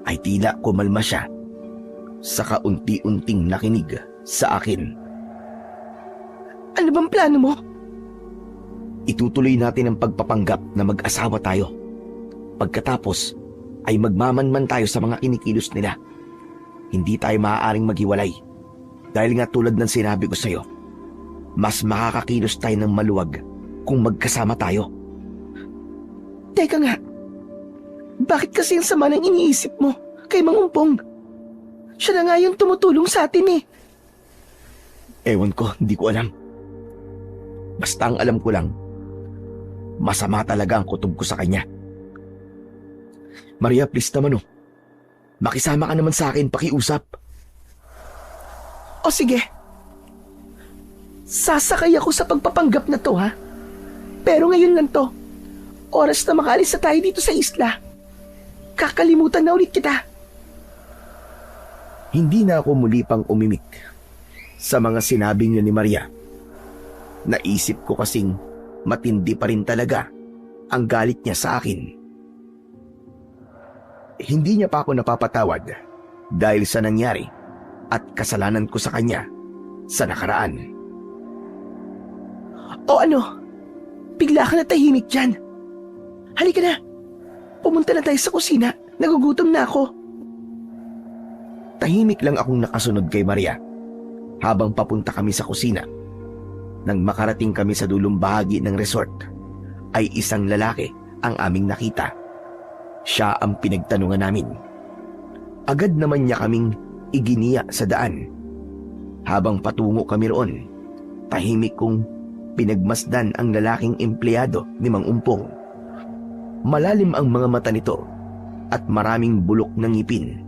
ay tila kumalma siya sa kaunti-unting nakinig sa akin. Ano bang plano mo? Itutuloy natin ang pagpapanggap na mag-asawa tayo. Pagkatapos ay magmamanman tayo sa mga kinikilos nila. Hindi tayo maaaring maghiwalay. Dahil nga tulad ng sinabi ko sa iyo, mas makakakilos tayo ng maluwag kung magkasama tayo. Teka nga, bakit kasi ang sama ng iniisip mo kay Mang Umpong? Siya na nga yung tumutulong sa atin eh. Ewan ko, hindi ko alam. Basta ang alam ko lang, masama talaga ang kutob ko sa kanya. Maria, please naman makisama ka naman sa akin, pakiusap. O sige, sasakay ako sa pagpapanggap na to, ha? Pero ngayon lang to. Oras na makaalis na tayo dito sa isla. Kakalimutan na ulit kita. Hindi na ako muli pang umimik sa mga sinabi niyo ni Maria. Naisip ko kasing matindi pa rin talaga ang galit niya sa akin. Hindi niya pa ako napapatawad dahil sa nangyari at kasalanan ko sa kanya sa nakaraan. O ano? Bigla ka na tahimik dyan. Halika na. Pumunta na tayo sa kusina. Nagugutom na ako. Tahimik lang akong nakasunod kay Maria habang papunta kami sa kusina. Nang makarating kami sa dulong bahagi ng resort, ay isang lalaki ang aming nakita. Siya ang pinagtanungan namin. Agad naman niya kaming iginiya sa daan. Habang patungo kami roon, tahimik kong pinagmasdan ang lalaking empleyado ni Mang Umpong. Malalim ang mga mata nito at maraming bulok ng ngipin.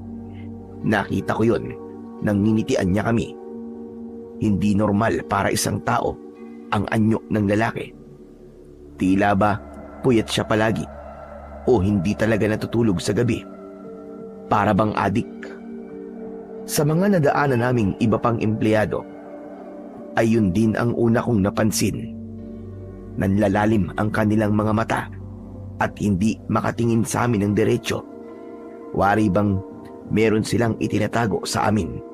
Nakita ko yon nang nginitian niya kami. Hindi normal para isang tao ang anyo ng lalaki. Tila ba puyat siya palagi o hindi talaga natutulog sa gabi. Para bang adik. Sa mga nadaanan naming iba pang empleyado, ay yun din ang una kong napansin. Nanlalalim ang kanilang mga mata at hindi makatingin sa amin ng diretsyo. Wari bang meron silang itinatago sa amin.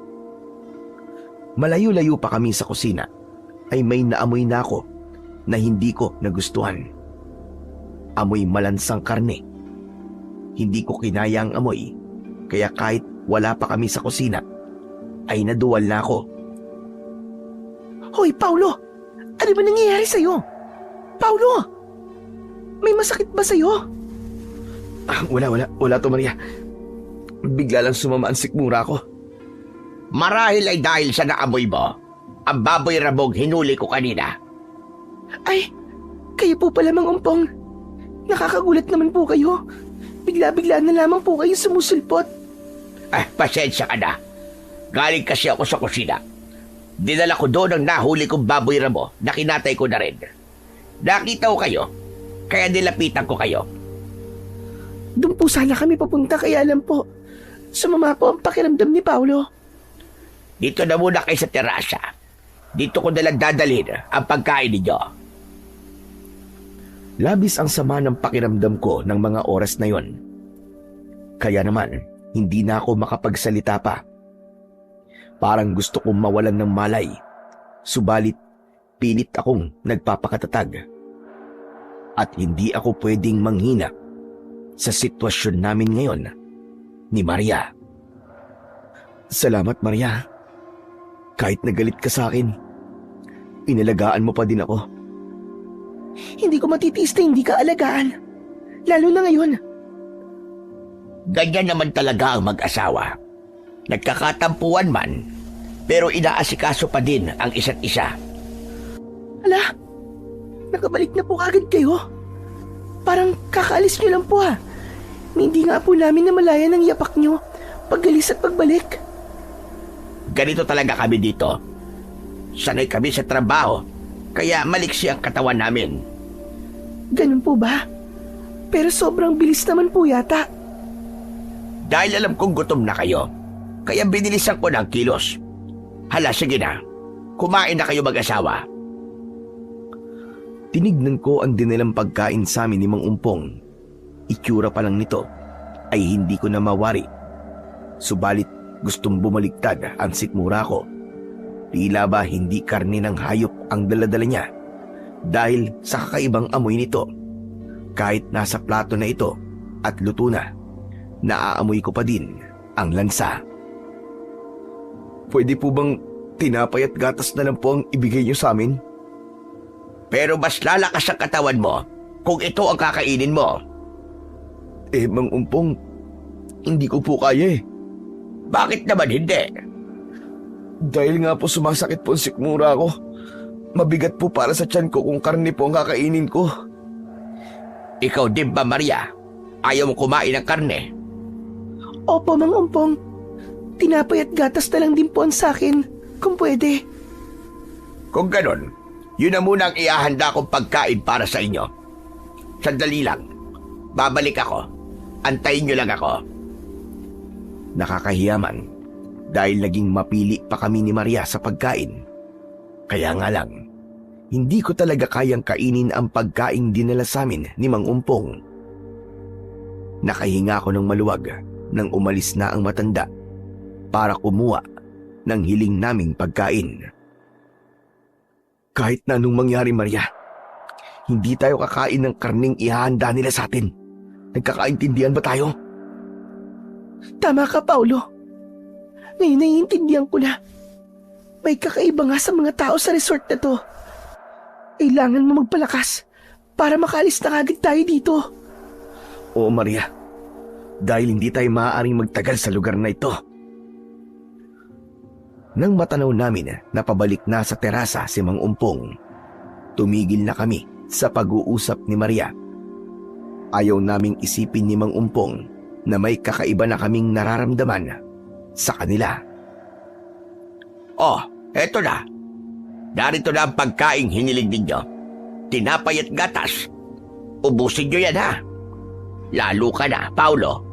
Malayo-layo pa kami sa kusina ay may naamoy na ako na hindi ko nagustuhan. Amoy malansang karne. Hindi ko kinaya ang amoy, kaya kahit wala pa kami sa kusina ay naduwal na ako. Hoy, Paulo! Ano ba nangyayari sa'yo? Paulo! May masakit ba sa'yo? Wala to, Maria. Bigla lang sumama ang sikmura ko. Marahil ay dahil sa naamoy mo. Ang baboy rabog hinuli ko kanina. Ay, kayo po pala, Mang Umpong. Nakakagulat naman po kayo. Bigla-bigla na lamang po kayong sumusulpot. Pasensya ka na. Galing kasi ako sa kusina. Dinala ko doon ang nahuli kong baboy rabo na kinatay ko na rin. Nakita ko kayo, kaya nilapitan ko kayo. Doon po sana kami papunta, kaya alam po. Sumama po ang pakiramdam ni Paulo. Dito na muna kayo sa terasa. Dito ko nalang dadalhin ang pagkain ninyo. Labis ang sama ng pakiramdam ko ng mga oras na yon. Kaya naman, hindi na ako makapagsalita pa. Parang gusto kong mawalan ng malay. Subalit, pilit akong nagpapakatatag. At hindi ako pwedeng manghina sa sitwasyon namin ngayon ni Maria. Salamat, Maria. Kahit nagalit ka sa akin, inalagaan mo pa din ako. Hindi ko matitiis na hindi ka alagaan. Lalo na ngayon. Ganyan naman talaga ang mag-asawa. Nagkakatampuan man, pero inaasikaso pa din ang isa't isa. Ala, nakabalik na po agad kayo. Parang kakaalis nyo lang po ha. Hindi nga po namin namalayan ang yapak nyo paggalis at pagbalik. Ganito talaga kami dito. Sanay kami sa trabaho, kaya maliksi ang katawan namin. Ganun po ba? Pero sobrang bilis naman po yata. Dahil alam kong gutom na kayo, kaya binilisan ko ng kilos. Hala, sige na. Kumain na kayo mag-asawa. Tinignan ko ang dinilang pagkain sa amin ni Mang Umpong. Itsura pa lang nito ay hindi ko na mawari. Subalit gustong bumaliktad ang sikmura ko. Tila ba hindi karne ng hayop ang daladala niya dahil sa kakaibang amoy nito. Kahit nasa plato na ito at luto na, naaamoy ko pa din ang lansa. Pwede po bang tinapay at gatas na lang po ang ibigay niyo sa amin? Pero mas lalakas ang katawan mo kung ito ang kakainin mo. Mang Umpong, hindi ko po kaya eh. Bakit naman hindi? Dahil nga po sumasakit po ang sikmura ko. Mabigat po para sa tiyan ko kung karne po ang kakainin ko. Ikaw din ba, Maria? Ayaw mo kumain ng karne? Opo, Mang Umpong. Tinapay at gatas na lang din po ang sakin, kung pwede. Kung ganon, yun na muna ang ihahanda kong pagkain para sa inyo. Sandali lang. Babalik ako. Antayin nyo lang ako. Nakakahiyaman dahil naging mapili pa kami ni Maria sa pagkain. Kaya nga lang, hindi ko talaga kayang kainin ang pagkain dinala sa amin ni Mang Umpong. Nakahinga ako ng maluwag nang umalis na ang matanda para kumuha ng hiling naming pagkain. Kahit na anong mangyari, Maria, hindi tayo kakain ng karning ihahanda nila sa atin. Nagkakaintindihan ba tayo? Tama ka, Paulo. Ngayon naiintindihan ko na. May kakaiba nga sa mga tao sa resort na to. Kailangan mo magpalakas para makalis na agad tayo dito. Oo, Maria. Dahil hindi tayo maaaring magtagal sa lugar na ito. Nang matanaw namin na pabalik na sa terasa si Mang Umpong, tumigil na kami sa pag-uusap ni Maria. Ayaw naming isipin ni Mang Umpong na may kakaiba na kaming nararamdaman sa kanila. Oh, eto na. Narito na ang pagkaing hiniling ninyo. Tinapay at gatas. Ubusin nyo yan, ha? Lalo ka na, Paulo.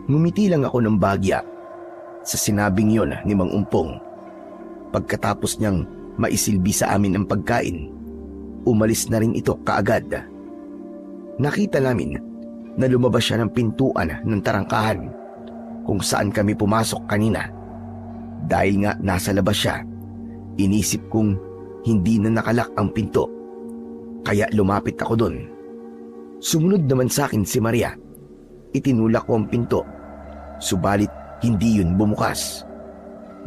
Ngumiti lang ako ng bagya sa sinabing yon ni Mang Umpong. Pagkatapos niyang maisilbi sa amin ang pagkain, umalis na rin ito kaagad. Nakita namin na lumabas siya ng pintuan ng tarangkahan kung saan kami pumasok kanina. Dahil nga nasa labas siya, inisip kong hindi na nakalak ang pinto, kaya lumapit ako doon. Sumunod naman sa akin si Maria. Itinulak ko ang pinto, subalit hindi yun bumukas.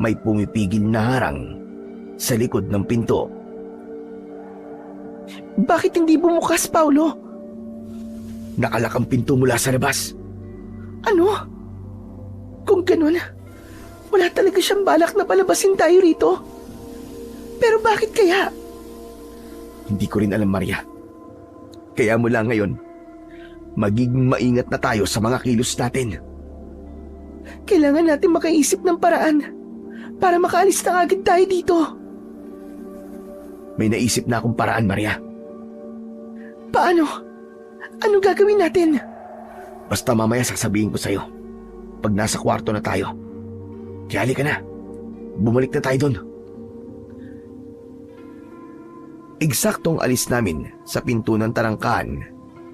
May pumipigil na harang sa likod ng pinto. Bakit hindi bumukas, Paulo? Nakalak ang pinto mula sa labas. Ano? Kung ganun, wala talaga siyang balak na palabasin tayo rito. Pero bakit kaya? Hindi ko rin alam, Maria. Kaya mula ngayon, magiging maingat na tayo sa mga kilos natin. Kailangan natin makaisip ng paraan para makaalis na agad tayo dito. May naisip na akong paraan, Maria. Paano? Ano gagawin natin? Basta mamaya sasabihin ko sa'yo pag nasa kwarto na tayo. Kaya halika na. Bumalik na tayo doon. Eksaktong alis namin sa pinto ng tarangkahan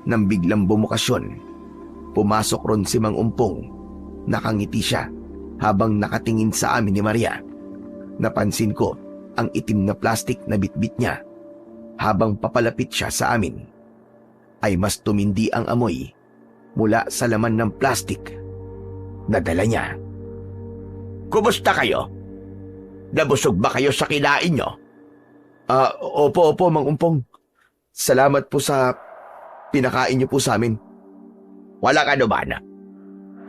nang biglang bumukasyon. Pumasok ron si Mang Umpong. Nakangiti siya habang nakatingin sa amin ni Maria. Napansin ko ang itim na plastik na bitbit niya. Habang papalapit siya sa amin, ay mas tumindi ang amoy mula sa laman ng plastik na dala niya. Kumusta kayo? Nabusog ba kayo sa kinain nyo? Opo, Mang Umpong. Salamat po sa pinakain niyo po sa amin. Walang anuman.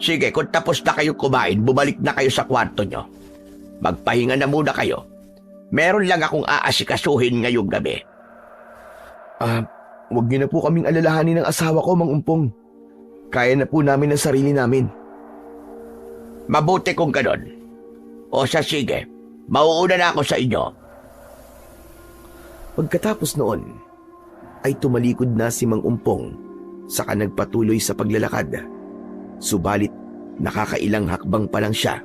Sige, kung tapos na kayo kumain, bumalik na kayo sa kwarto nyo. Magpahinga na muna kayo. Meron lang akong aasikasuhin ngayong gabi. Huwag niyo na po kaming alalahanin ng asawa ko, Mang Umpong. Kaya na po namin ang sarili namin. Mabuti kung ganon. O sa sige, mauuna na ako sa inyo. Pagkatapos noon, ay tumalikod na si Mang Umpong saka nagpatuloy sa paglalakad. Subalit nakakailang hakbang pa lang siya,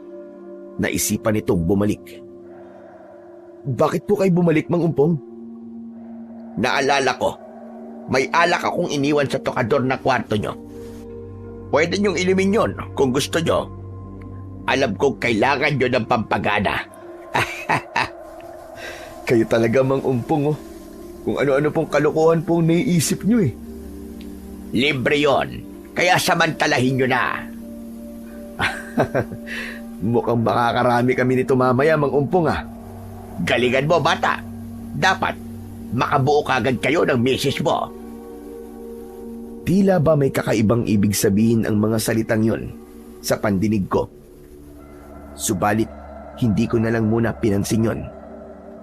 naisipan nitong bumalik. Bakit po kayo bumalik, Mang Umpong? Naalala ko, may alak akong iniwan sa tokador na kwarto nyo. Pwede nyong inumin yon kung gusto nyo. Alam kong kailangan nyo ng pampagana. Kayo talaga, Mang Umpong, oh. Kung ano-ano pong kalokohan pong naiisip nyo eh. Libre yon, kaya samantalahin nyo na. Mukhang makakarami kami nito mamaya, Mang Umpong, ah. Galingan mo, bata. Dapat makabuo kagad kayo ng misis mo. Tila ba may kakaibang ibig sabihin ang mga salitang yon sa pandinig ko. Subalit, hindi ko na lang muna pinansin yon.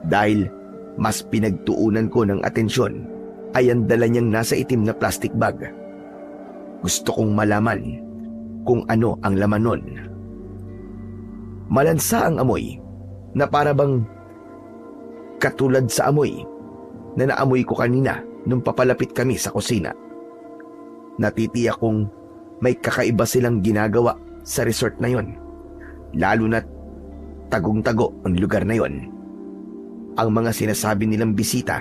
Dahil mas pinagtuunan ko ng atensyon ay ang dala niyang nasa itim na plastic bag. Gusto kong malaman kung ano ang laman nun. Malansa ang amoy na para bang katulad sa amoy na naamoy ko kanina nung papalapit kami sa kusina. Natitiyak kong may kakaiba silang ginagawa sa resort na yon, lalo na't tagong-tago ang lugar na yon. Ang mga sinasabi nilang bisita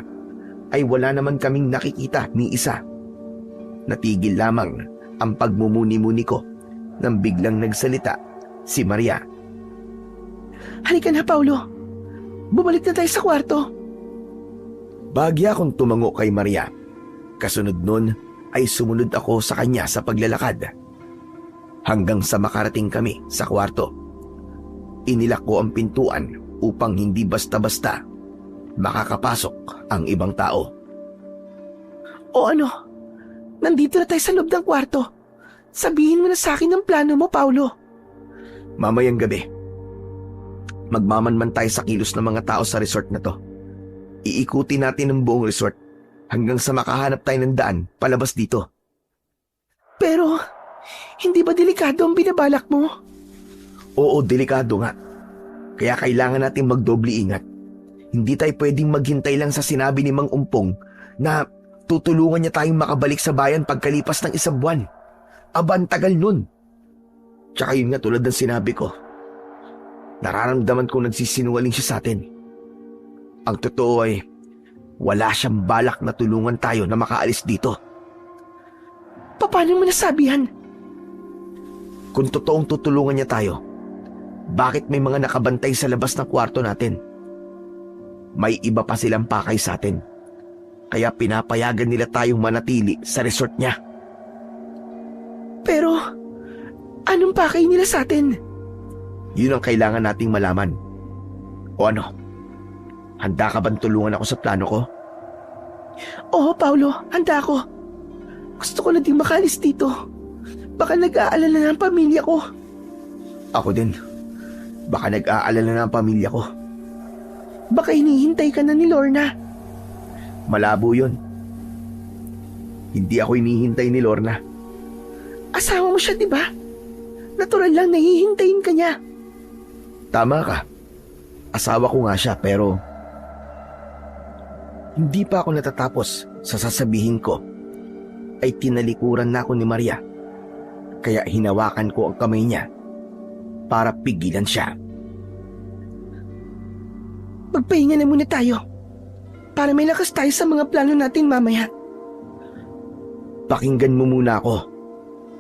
ay wala naman kaming nakikita ni isa. Natigil lamang ang pagmumuni-muni ko nang biglang nagsalita si Maria. Halika na, Paulo. Bumalik na tayo sa kwarto. Bagya akong tumango kay Maria. Kasunod nun ay sumunod ako sa kanya sa paglalakad. Hanggang sa makarating kami sa kwarto. Inilak ko ang pintuan upang hindi basta-basta makakapasok ang ibang tao. O ano? Nandito na tayo sa loob ng kwarto. Sabihin mo na sa akin ang plano mo, Paulo. Mamayang gabi, magmamanman tayo sa kilos ng mga tao sa resort na to. Iikuti natin ang buong resort hanggang sa makahanap tayo ng daan palabas dito. Pero, hindi ba delikado ang binabalak mo? Oo, delikado nga. Kaya kailangan natin magdoble ingat. Hindi tayo pwedeng maghintay lang sa sinabi ni Mang Umpong na tutulungan niya tayong makabalik sa bayan pagkalipas ng 1 buwan. Aba, ang tagal nun. Tsaka yun nga, tulad ng sinabi ko, Nararamdaman kong nagsisinungaling siya sa atin. Ang totoo ay wala siyang balak na tulungan tayo na makaalis dito. Paano mo nasabihan? Kung totoong tutulungan niya tayo, bakit may mga nakabantay sa labas ng kwarto natin? May iba pa silang pakay sa atin. Kaya pinapayagan nila tayong manatili sa resort niya. Pero, anong pakay nila sa atin? Yun ang kailangan nating malaman. O ano? Handa ka bang tulungan ako sa plano ko? Oo, Paulo, handa ako. Gusto ko na din makalis dito. Baka nag-aalala na ang pamilya ko. Ako din. Baka nag-aalala na ang pamilya ko. Baka hinihintay ka na ni Lorna. Malabo yun. Hindi ako hinihintay ni Lorna. Asawa mo siya, di ba? Natural lang na hihintayin ka niya. Tama ka. Asawa ko nga siya pero hindi pa ako natatapos sa sasabihin ko ay tinalikuran na ako ni Maria. Kaya hinawakan ko ang kamay niya para pigilan siya. Magpahinga na muna tayo para may lakas tayo sa mga plano natin mamaya. Pakinggan mo muna ako.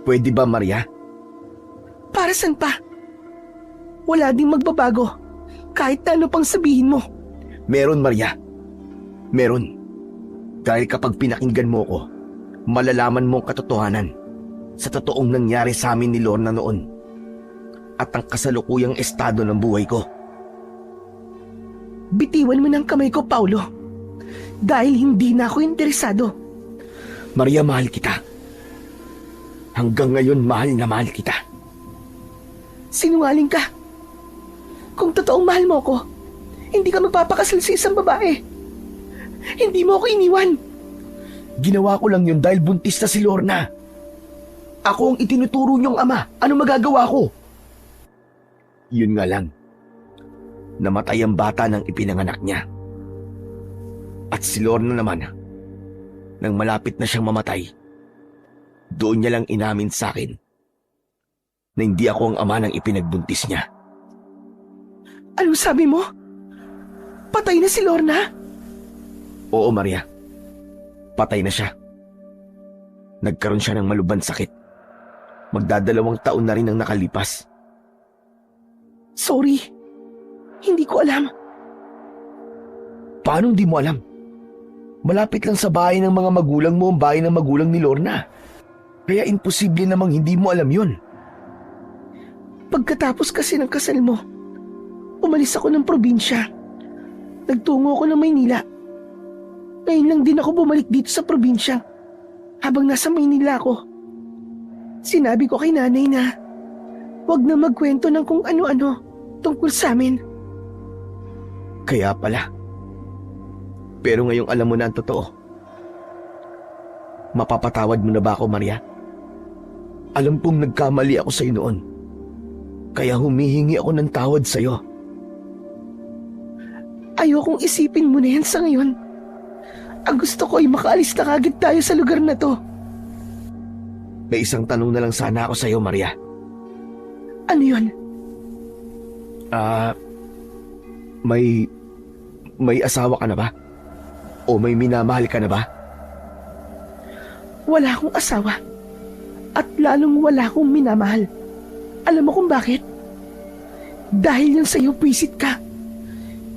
Pwede ba, Maria? Para saan pa? Wala ding magbabago kahit na ano pang sabihin mo. Meron, Maria. Meron. Dahil kapag pinakinggan mo ko, malalaman mo ang katotohanan sa totoong nangyari sa amin ni Lorna noon at ang kasalukuyang estado ng buhay ko. Bitiwan mo ng kamay ko, Paulo. Dahil hindi na ako interesado. Maria, mahal kita. Hanggang ngayon, mahal na mahal kita. Sinungaling ka. Kung totoong mahal mo ko, hindi ka magpapakasal sa isang babae. Hindi mo ako iniwan. Ginawa ko lang yun dahil buntis na si Lorna. Ako ang itinuturo niyong ama. Ano magagawa ko? Yun nga lang. Namatay ang bata nang ipinanganak niya. At si Lorna naman, nang malapit na siyang mamatay, doon niya lang inamin sa akin na hindi ako ang ama ng ipinagbuntis niya. Anong sabi mo? Patay na si Lorna? Oo, Maria. Patay na siya. Nagkaroon siya ng malubhang sakit. Magdadalawang taon na rin ang nakalipas. Sorry. Hindi ko alam. Paano hindi mo alam? Malapit lang sa bahay ng mga magulang mo ang bahay ng magulang ni Lorna. Kaya imposible namang hindi mo alam yun. Pagkatapos kasi ng kasal mo, umalis ako ng probinsya. Nagtungo ako ng Maynila. Ngayon lang din ako bumalik dito sa probinsya. Habang nasa Maynila ako, sinabi ko kay nanay na huwag na magkwento ng kung ano-ano tungkol sa amin. Kaya pala. Pero ngayong alam mo na ang totoo. Mapapatawad mo na ba ako, Maria? Alam kong nagkamali ako sa iyo noon. Kaya humihingi ako ng tawad sa iyo. Ayokong isipin mo na yan sa ngayon. Ang gusto ko ay makaalis na kagad tayo sa lugar na to. May isang tanong na lang sana ako sa iyo, Maria. Ano yun? May asawa ka na ba? O may minamahal ka na ba? Wala akong asawa. At lalong wala akong minamahal. Alam mo kung bakit? Dahil yan sa'yo, pisit ka.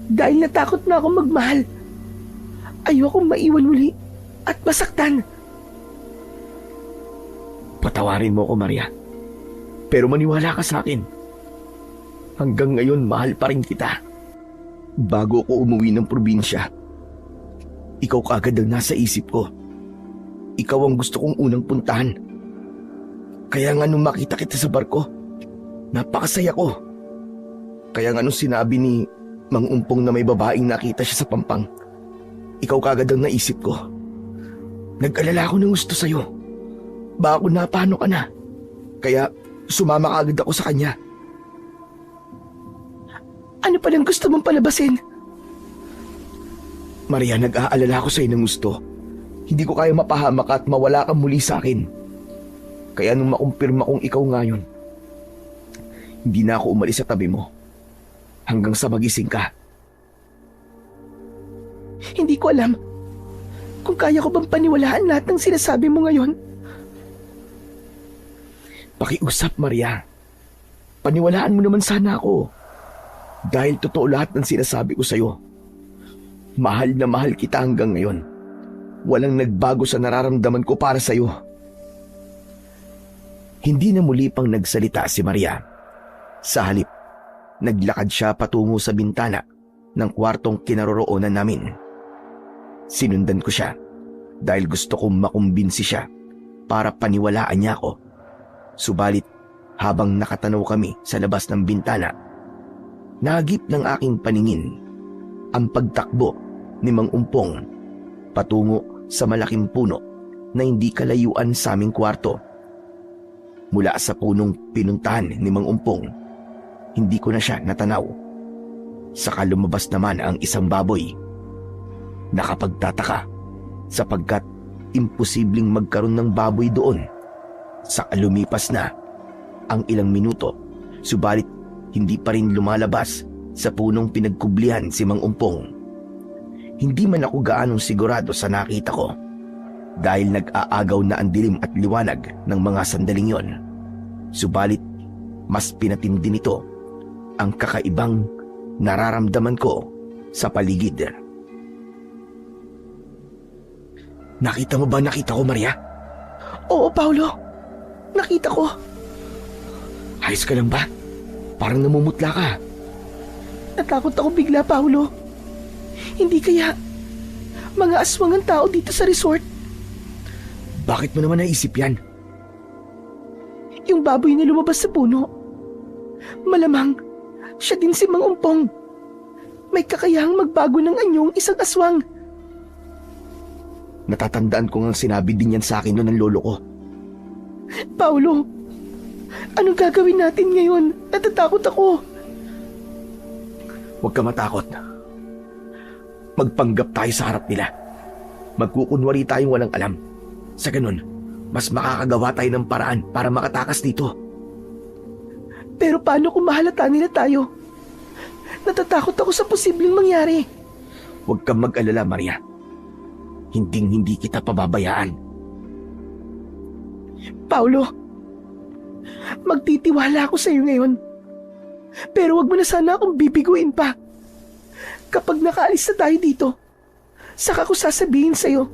Dahil natakot na akong magmahal. Ayokong maiwan muli at masaktan. Patawarin mo ko, Maria. Pero maniwala ka sa akin. Hanggang ngayon, mahal pa rin kita. Bago ako umuwi ng probinsya, ikaw kaagad ang nasa isip ko. Ikaw ang gusto kong unang puntahan. Kaya nga nung makita kita sa barko, napakasaya ko. Kaya nga nung sinabi ni Mang Umpong na may babaeng nakita siya sa Pampang, ikaw kaagad ang naisip ko. Nag-alala ako ng gusto sa'yo. Baka kung napano ka na. Kaya sumama kaagad ako sa kanya. Ano pa lang gusto mong palabasin? Maria, nag-aalala ako sa'yo ng gusto. Hindi ko kaya mapahamak at mawala kang muli sa akin. Kaya nung makumpirma kong ikaw ngayon, hindi na ako umalis sa tabi mo. hanggang sa magising ka. Hindi ko alam kung kaya ko bang paniwalaan lahat ng sinasabi mo ngayon. Pakiusap, Maria. Paniwalaan mo naman sana ako. Dahil totoo lahat ng sinasabi ko sa'yo. Mahal na mahal kita hanggang ngayon. Walang nagbago sa nararamdaman ko para sa'yo. Hindi na muli pang nagsalita si Maria. Sa halip, naglakad siya patungo sa bintana ng kwartong kinaroroonan namin. Sinundan ko siya dahil gusto kong makumbinsi siya para paniwalaan niya ako. Subalit, habang nakatanaw kami sa labas ng bintana, nahagip ng aking paningin ang pagtakbo ni Mang Umpong patungo sa malaking puno na hindi kalayuan sa aming kwarto. Mula sa punong pinuntahan ni Mang Umpong, hindi ko na siya natanaw. Saka lumabas naman ang isang baboy. Nakapagtataka sapagkat imposibleng magkaroon ng baboy doon. Saka lumipas na ang ilang minuto, subalit hindi pa rin lumalabas sa punong pinagkublihan si Mang Umpong. Hindi man ako gaanong sigurado sa nakita ko dahil nag-aagaw na ang dilim at liwanag ng mga sandaling yon. Subalit, mas pinatindi nito ang kakaibang nararamdaman ko sa paligid. Nakita mo ba nakita ko, Maria? Oo, Paolo. Nakita ko. Ayos ka lang ba? Parang namumutla ka. Natakot ako bigla, Paolo. Hindi kaya mga aswang ang tao dito sa resort? Bakit mo naman naisip yan? Yung baboy na lumabas sa puno. Malamang siya din si Mang Umpong. May kakayahang magbago ng anyong isang aswang. Natatandaan ko ngang sinabi din yan sa akin noon ng lolo ko. Paolo, anong gagawin natin ngayon? Natatakot ako. Huwag ka matakot. Magpanggap tayo sa harap nila. Magkukunwari tayong walang alam. Sa ganun, mas makakagawa tayo ng paraan para makatakas dito. Pero paano kung mahalata nila tayo? Natatakot ako sa posibleng mangyari. Huwag kang mag-alala, Maria. Hinding-hindi kita pababayaan. Paolo, magtitiwala ako sa iyo ngayon. Pero wag mo na sana akong bibiguin pa. Kapag nakaalis na tayo dito, saka ko sasabihin sa iyo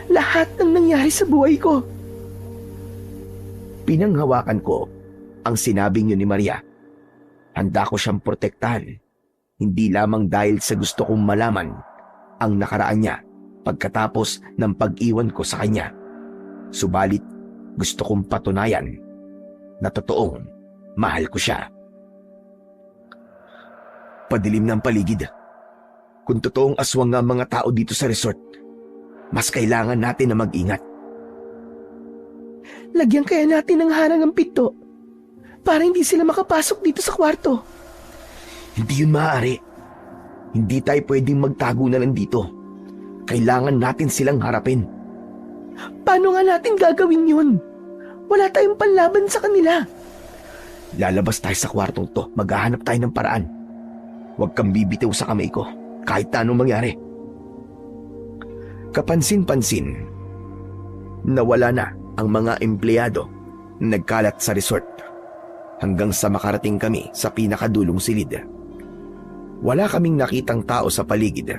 lahat ng nangyari sa buhay ko. Pinanghawakan ko ang sinabing yun ni Maria. Handa ko siyang protektahan, hindi lamang dahil sa gusto kong malaman ang nakaraan niya pagkatapos ng pag-iwan ko sa kanya. Subalit, gusto kong patunayan na totoong mahal ko siya. Padilim ng paligid. Kung totoong aswang nga mga tao dito sa resort, mas kailangan natin na mag-ingat. Lagyan kaya natin ng harang ang pinto para hindi sila makapasok dito sa kwarto. Hindi yun maaari. Hindi tayo pwedeng magtago na lang dito. Kailangan natin silang harapin. Paano nga natin gagawin yun? Wala tayong panlaban sa kanila. Lalabas tayo sa kwartong to. Maghahanap tayo ng paraan. Huwag kang bibitiw sa kamay ko kahit na anong mangyari. Kapansin-pansin, nawala na ang mga empleyado na nagkalat sa resort hanggang sa makarating kami sa pinakadulong silid. Wala kaming nakitang tao sa paligid.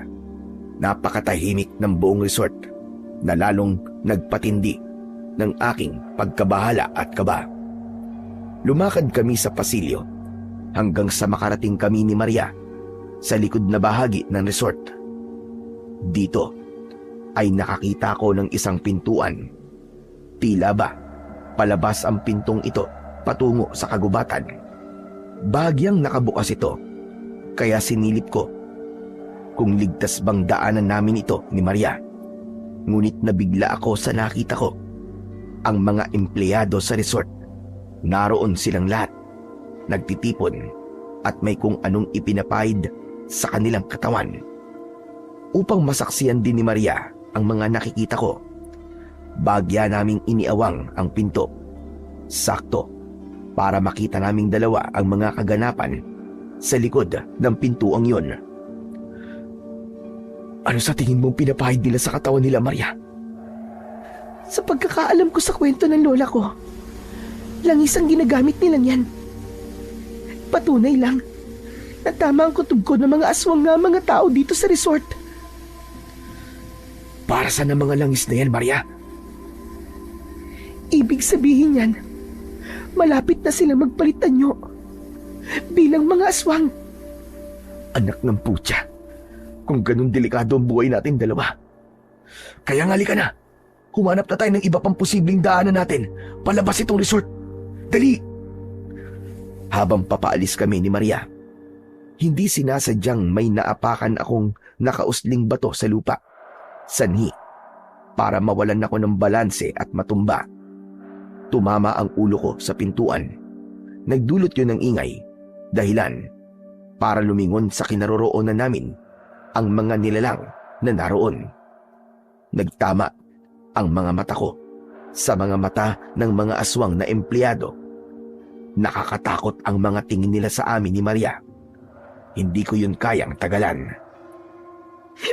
Napakatahimik ng buong resort na lalong nagpatindi ng aking pagkabahala at kaba. Lumakad kami sa pasilyo hanggang sa makarating kami ni Maria sa likod na bahagi ng resort. Dito ay nakakita ko ng isang pintuan. Tila ba palabas ang pintong ito patungo sa kagubatan. Bahagyang nakabukas ito, kaya sinilip ko kung ligtas bang daanan namin ito ni Maria. Ngunit nabigla ako sa nakita ko. Ang mga empleyado sa resort, naroon silang lahat, nagtitipon at may kung anong ipinapahid sa kanilang katawan. Upang masaksiyan din ni Maria ang mga nakikita ko, bagya naming iniawang ang pinto. Sakto para makita naming dalawa ang mga kaganapan sa likod ng pintuang yon. Ano sa tingin mong pinapahid nila sa katawan nila, Maria? Sa pagkakaalam ko sa kwento ng lola ko, langis ang ginagamit nilang yan. Patunay lang na tama ang kutob ko ng mga aswang nga mga tao dito sa resort. Para saan ang mga langis na yan, Maria? Ibig sabihin yan, malapit na sila magpalit anyo bilang mga aswang. Anak ng putya. Kung ganun delikado ang buhay natin dalawa. Kaya nga halika na. Humanap na tayo ng iba pang posibleng daanan natin. Palabas itong resort. Dali! Habang papaalis kami ni Maria, hindi sinasadyang may naapakan akong nakausling bato sa lupa. Sanhi, para mawalan ako ng balanse at matumba. Tumama ang ulo ko sa pintuan. Nagdulot yun ng ingay, dahilan para lumingon sa kinaroroonan namin ang mga nilalang na naroon. Nagtama ang mga mata ko sa mga mata ng mga aswang na empleyado. Nakakatakot ang mga tingin nila sa amin ni Maria. Hindi ko yun kayang tagalan.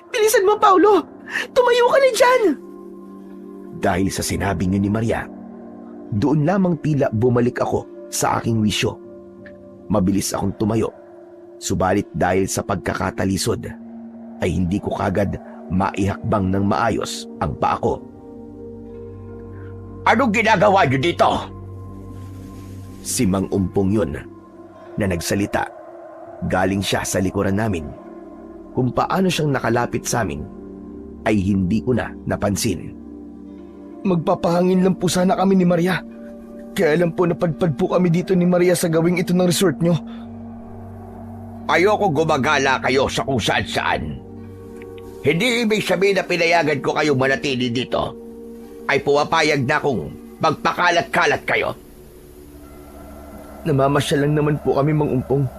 Bilisan mo, Paulo! Tumayo ka na dyan! Dahil sa sinabi niyo ni Maria, doon lamang tila bumalik ako sa aking wisyo. Mabilis akong tumayo, subalit dahil sa pagkakatalisod, ay hindi ko kagad maihakbang ng maayos ang paa ko. Anong ginagawa niyo dito? Si Mang Umpong yun na nagsalita. Galing siya sa likuran namin. Kung paano siyang nakalapit sa amin ay hindi ko na napansin. Magpapahangin lang po sana kami ni Maria. Kaya lang po napadpad po kami dito ni Maria sa gawing ito ng resort nyo. Ayoko gumagala kayo sa kung saan-saan. Hindi ibig sabihin na pinayagan ko kayong manatili dito ay pumapayag na kung magpakalat-kalat kayo. Namamasya lang naman po kami, Mang Umpong.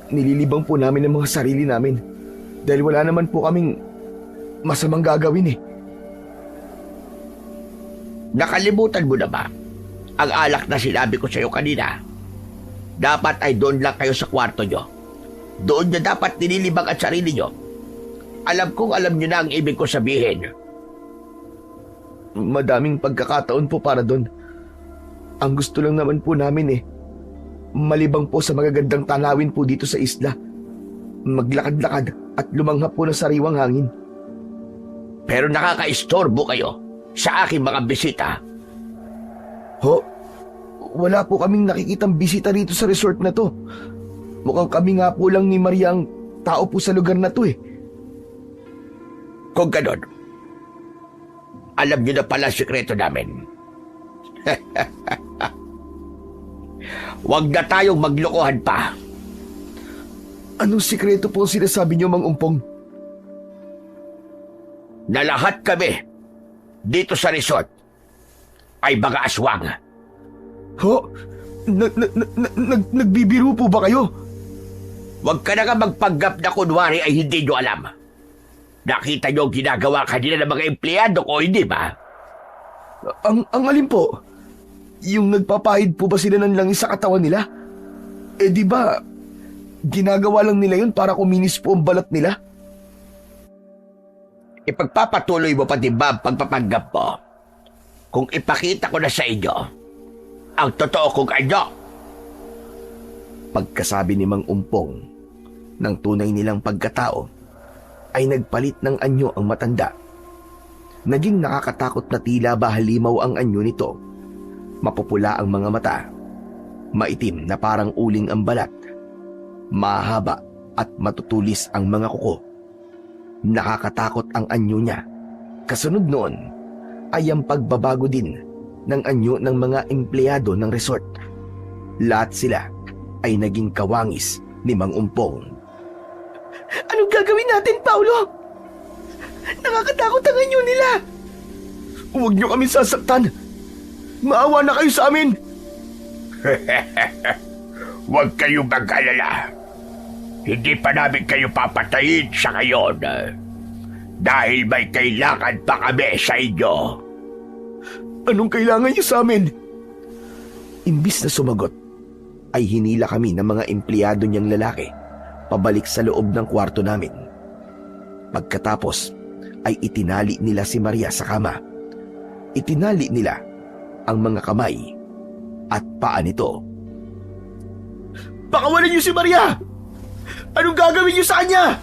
Nililibang po namin ang mga sarili namin dahil wala naman po kaming masamang gagawin eh. Nakalimutan mo na ba ang alak na sinabi ko sa iyo kanina? Dapat ay doon lang kayo sa kwarto nyo. Doon nyo dapat nililibang ang sarili nyo. Alam kong alam nyo na ang ibig ko sabihin. Madaming pagkakataon po para doon. Ang gusto lang naman po namin malibang po sa magagandang tanawin po dito sa isla. Maglakad-lakad at lumanghap po ng sariwang hangin. Pero nakakaistorbo kayo sa aking mga bisita. Ho, wala po kaming nakikitang bisita rito sa resort na to. Mukhang kami nga po lang ni Maria ang tao po sa lugar na to eh. Kung ganon, alam niyo na pala sikreto namin. Huwag na tayong maglokohan pa. Anong sikreto po ang sinasabi niyo, Mang Umpong? Na lahat kami dito sa resort ay mga aswang. Ho? Nagbibiro po ba kayo? Huwag ka na nga magpanggap na kunwari ay hindi nyo alam. Nakita nyo ang ginagawa kanina ng mga empleyado ko, hindi ba? Ang alin po? Yung nagpapahid po ba sila ng langis sa katawan nila? Di ba, ginagawa lang nila yun para kuminis po ang balat nila? Ipagpapatuloy mo pa din ba ang pagpapanggap mo? Kung ipakita ko na sa inyo ang totoo kong anyo. Pagkasabi ni Mang Umpong ng tunay nilang pagkatao, ay nagpalit ng anyo ang matanda. Naging nakakatakot na tila ba halimaw ang anyo nito. Mapupula ang mga mata, maitim na parang uling ang balat, mahaba at matutulis ang mga kuko. Nakakatakot ang anyo niya. Kasunod noon ay ang pagbabago din ng anyo ng mga empleyado ng resort. Lahat sila ay naging kawangis ni Mang Umpong. Anong gagawin natin, Paulo? Nakakatakot ang anyo nila. Huwag niyo kami sasaktan. Maawa na kayo sa amin. Huwag kayong mag-alala. Hindi pa namin kayo papatayin sa ngayon. Dahil may kailangan pa kami sa inyo. Anong kailangan niyo sa amin? Imbis na sumagot, ay hinila kami ng mga empleyado niyang lalaki pabalik sa loob ng kwarto namin. Pagkatapos ay itinali nila si Maria sa kama. Itinali nila ang mga kamay at paa nito. Pakawalan niyo si Maria! Anong gagawin niyo sa kanya?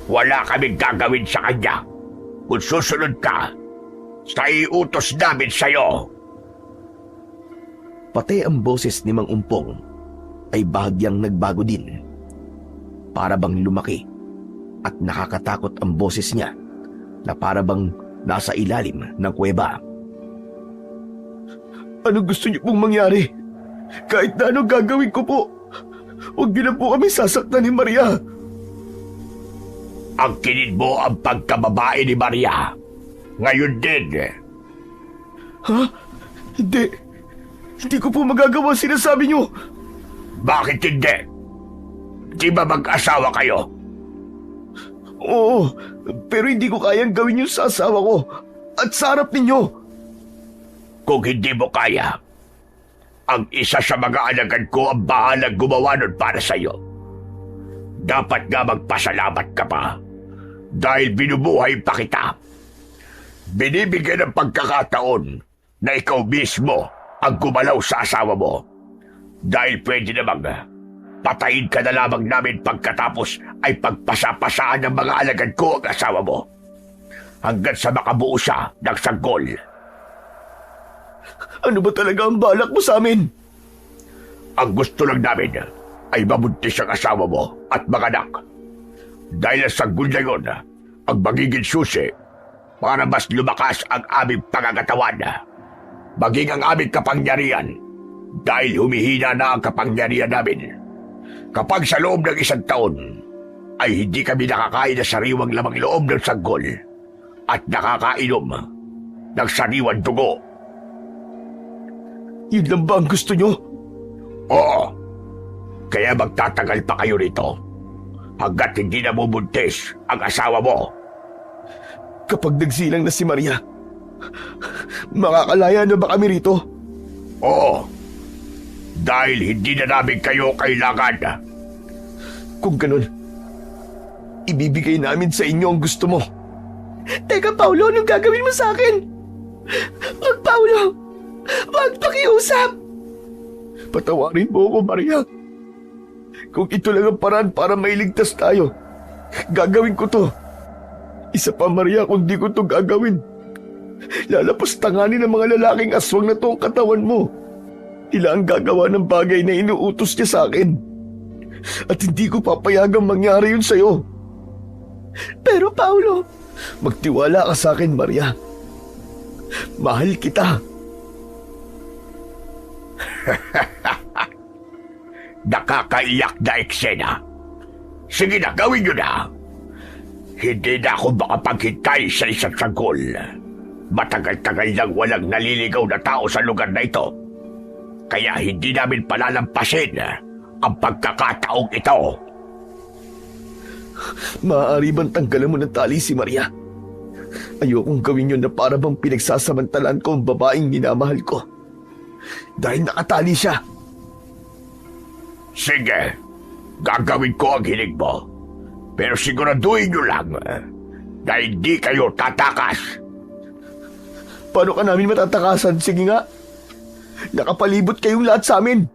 Wala kaming gagawin sa kanya. Kung susunod ka, sa iutos namin sa'yo. Pati ang boses ni Mang Umpong ay bahagyang nagbago din. Para bang lumaki at nakakatakot ang boses niya na para bang nasa ilalim ng kuweba. Ano gusto niyo pong mangyari? Kahit na anong gagawin ko po, huwag niyo na po kami sasaktan ni Maria. Angkinin mo ang pagkababae ni Maria. Ngayon din. Ha? Hindi. Hindi ko po magagawa ang sinasabi niyo. Bakit hindi? Di ba mag-asawa kayo? Oo, pero hindi ko kayang gawin yung sa asawa ko at sa harap ninyo. Kung hindi mo kaya, ang isa sa mga alagad ko ang bahalang gumawa nun para sa'yo. Dapat nga magpasalamat ka pa dahil binubuhay pa kita. Binibigyan ng pagkakataon na ikaw mismo ang gumalaw sa asawa mo. Dahil pwede namang patayin ka na lamang namin pagkatapos ay pagpasapasaan ng mga alagad ko ang asawa mo. Hanggang sa makabuo siya ng sanggol. Ano ba talaga ang balak mo sa amin? Ang gusto lang namin ay mabuntis ang asawa mo at mga anak. Dahil ang sanggol na yun ang magiging susi para mas lumakas ang aming pangangatawan. Maging ang aming kapangyarihan dahil humihina na ang kapangyarihan namin. Kapag sa loob ng 1 taon ay hindi kami nakakain ng sariwang lamang loob ng sanggol at nakakainom ng sariwang dugo. Yun lang ba ang gusto nyo? Oo. Kaya magtatagal pa kayo rito hanggat hindi na bubuntis ang asawa mo. Kapag nagsilang na si Maria, makakalaya na ba kami rito? Oo. Dahil hindi na namin kayo kailangan. Kung ganun, ibibigay namin sa inyo ang gusto mo. Teka, Paulo, anong gagawin mo sa akin? Wag, Paulo! Wag pakiusap! Patawarin mo ako, Maria. Kung ito lang ang paraan para mailigtas tayo, gagawin ko to. Isa pa, Maria, kung di ko to gagawin, lalapos tanganin ng mga lalaking aswang na to ang katawan mo. Sila ang gagawa ng bagay na inuutos niya sa akin. At hindi ko papayagang mangyari yun sa'yo. Pero, Paulo... Magtiwala ka sa akin, Maria. Mahal kita. Nakakaiyak na eksena. Sige na, gawin nyo na. Hindi na ako makapaghintay sa isang sanggol. Matagal-tagal nang walang naliligaw na tao sa lugar na ito. Kaya hindi namin palalampasin ang pagkakataong ito. Maaari bang tanggalan mo ng tali si Maria? Ayokong gawin yun na para bang pinagsasamantalaan ko ang babaeng minamahal ko. Dahil nakatali siya. Sige, gagawin ko ang hiling mo. Pero siguraduhin nyo lang na hindi kayo tatakas. Paano ka namin matatakasan? Sige nga. Nakapalibot kayong lahat sa amin.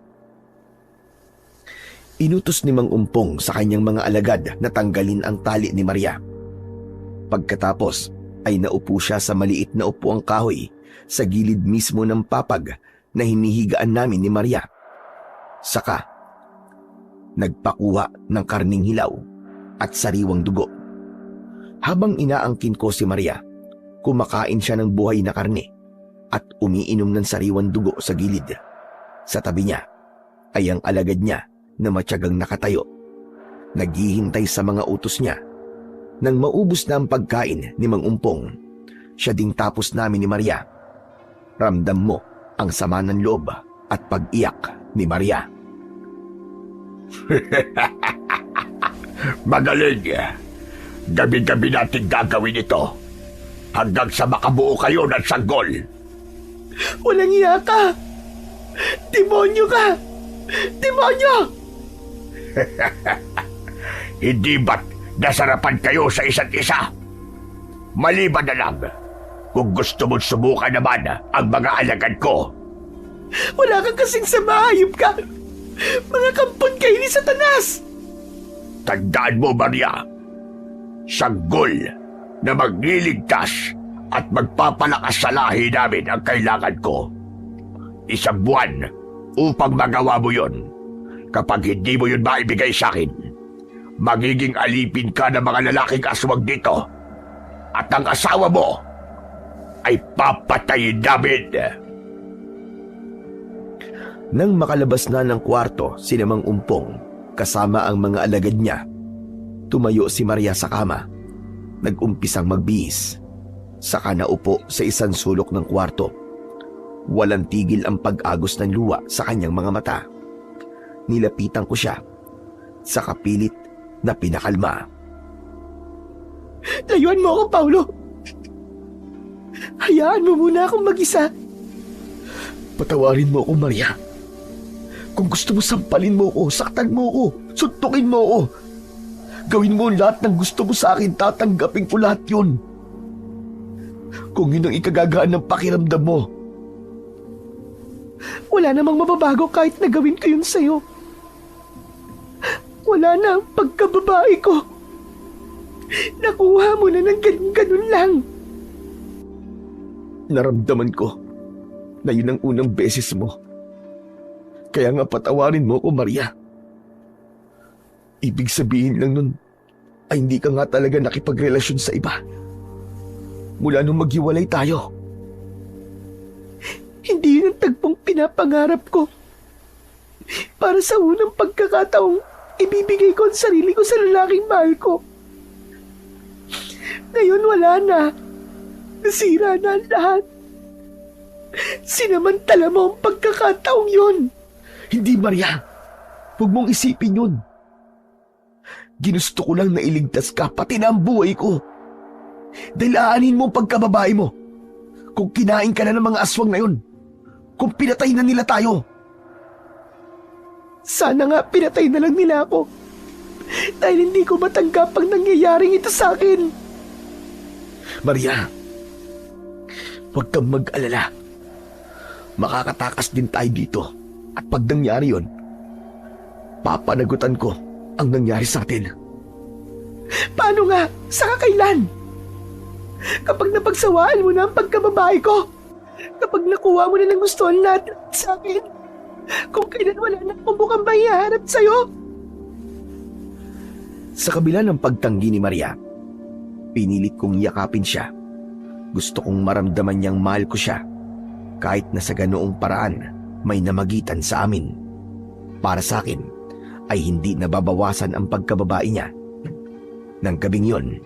Inutos ni Mang Umpong sa kanyang mga alagad na tanggalin ang tali ni Maria. Pagkatapos ay naupo siya sa maliit na upuang kahoy sa gilid mismo ng papag na hinihigaan namin ni Maria. Saka, nagpakuha ng karning hilaw at sariwang dugo. Habang inaangkin ko si Maria, kumakain siya ng buhay na karne at umiinom ng sariwang dugo sa gilid. Sa tabi niya ay ang alagad niya na matyagang nakatayo, naghihintay sa mga utos niya. Nang maubos na ang pagkain ni Mang Umpong, siya ding tapos namin ni Maria. Ramdam mo ang sama ng loob at pag-iyak ni Maria. Magaling. Gabi-gabi natin gagawin ito hanggang sa makabuo kayo ng sanggol. Walang iya ka! Demonyo ka! Demonyo! Hindi ba't nasarapan kayo sa isa't isa? Maliban na lang, kung gusto mong subukan naman ang mga alagad ko. Wala kang kasing sama, hayop ka! Mga kampon kayo ni Satanas! Tandaan mo, Maria, sanggol na magliligtas at magpapalakas sa lahi namin ang kailangan ko. 1 buwan upang magawa mo yon. Kapag hindi mo yun maibigay sa akin, magiging alipin ka ng mga lalaking aswang dito at ang asawa mo ay papatayin namin. Nang makalabas na ng kwarto si Mang Umpong kasama ang mga alagad niya, tumayo si Maria sa kama. Nag-umpisang magbihis. Saka naupo sa isang sulok ng kwarto. Walang tigil ang pag-agos ng luha sa kanyang mga mata. Nilapitan ko siya. Sa kapilit na pinakalma. Layuan mo ako, Paulo! Hayaan mo muna akong mag-isa. Patawarin mo ako, Maria. Kung gusto mo, sampalin mo ako, saktan mo ako, suntukin mo ako. Gawin mo lahat ng gusto mo sa akin, tatanggapin ko lahat yun. Kung yun ang ikagagaan ng pakiramdam mo. Wala namang mababago kahit na gawin ko yun sa'yo. Wala na ang pagkababae ko. Nakuha mo na ng ganun lang. Naramdaman ko na yun ang unang beses mo. Kaya nga patawarin mo ko, Maria. Ibig sabihin lang nun ay hindi ka nga talaga nakipagrelasyon sa iba. Mula nung maghiwalay tayo. Hindi yun ang tagpong pinapangarap ko. Para sa unang pagkakataong ibibigay ko ang sarili ko sa lalaking mahal ko. Ngayon wala na. Nasira na ang lahat. Sinamantala mo ang pagkakataong yun. Hindi, Maria. Huwag mong isipin yun. Ginusto ko lang na iligtas ka, pati na ang buhay ko. Dahil aanin mo ang pagkababae mo. Kung kinain ka na ng mga aswang na yun. Kung pinatay na nila tayo. Sana nga pinatay na lang nila ako. Dahil hindi ko matanggap ang nangyayaring ito sa akin. Maria, huwag kang mag-alala. Makakatakas din tayo dito. At pag nangyari yun, papanagutan ko ang nangyari sa atin. Paano nga? Saka kailan? Kapag napagsawaan mo na ang pagkababae ko? Kapag nakuha mo na ng gustuhan natin sa akin? Kung kailan wala na akong bukang mahiharap sa'yo? Sa kabila ng pagtanggi ni Maria, pinilit kong yakapin siya. Gusto kong maramdaman niyang mahal ko siya. Kahit na sa ganoong paraan, may namagitan sa amin. Para sa akin, ay hindi nababawasan ang pagkababae niya. Nang gabing yun,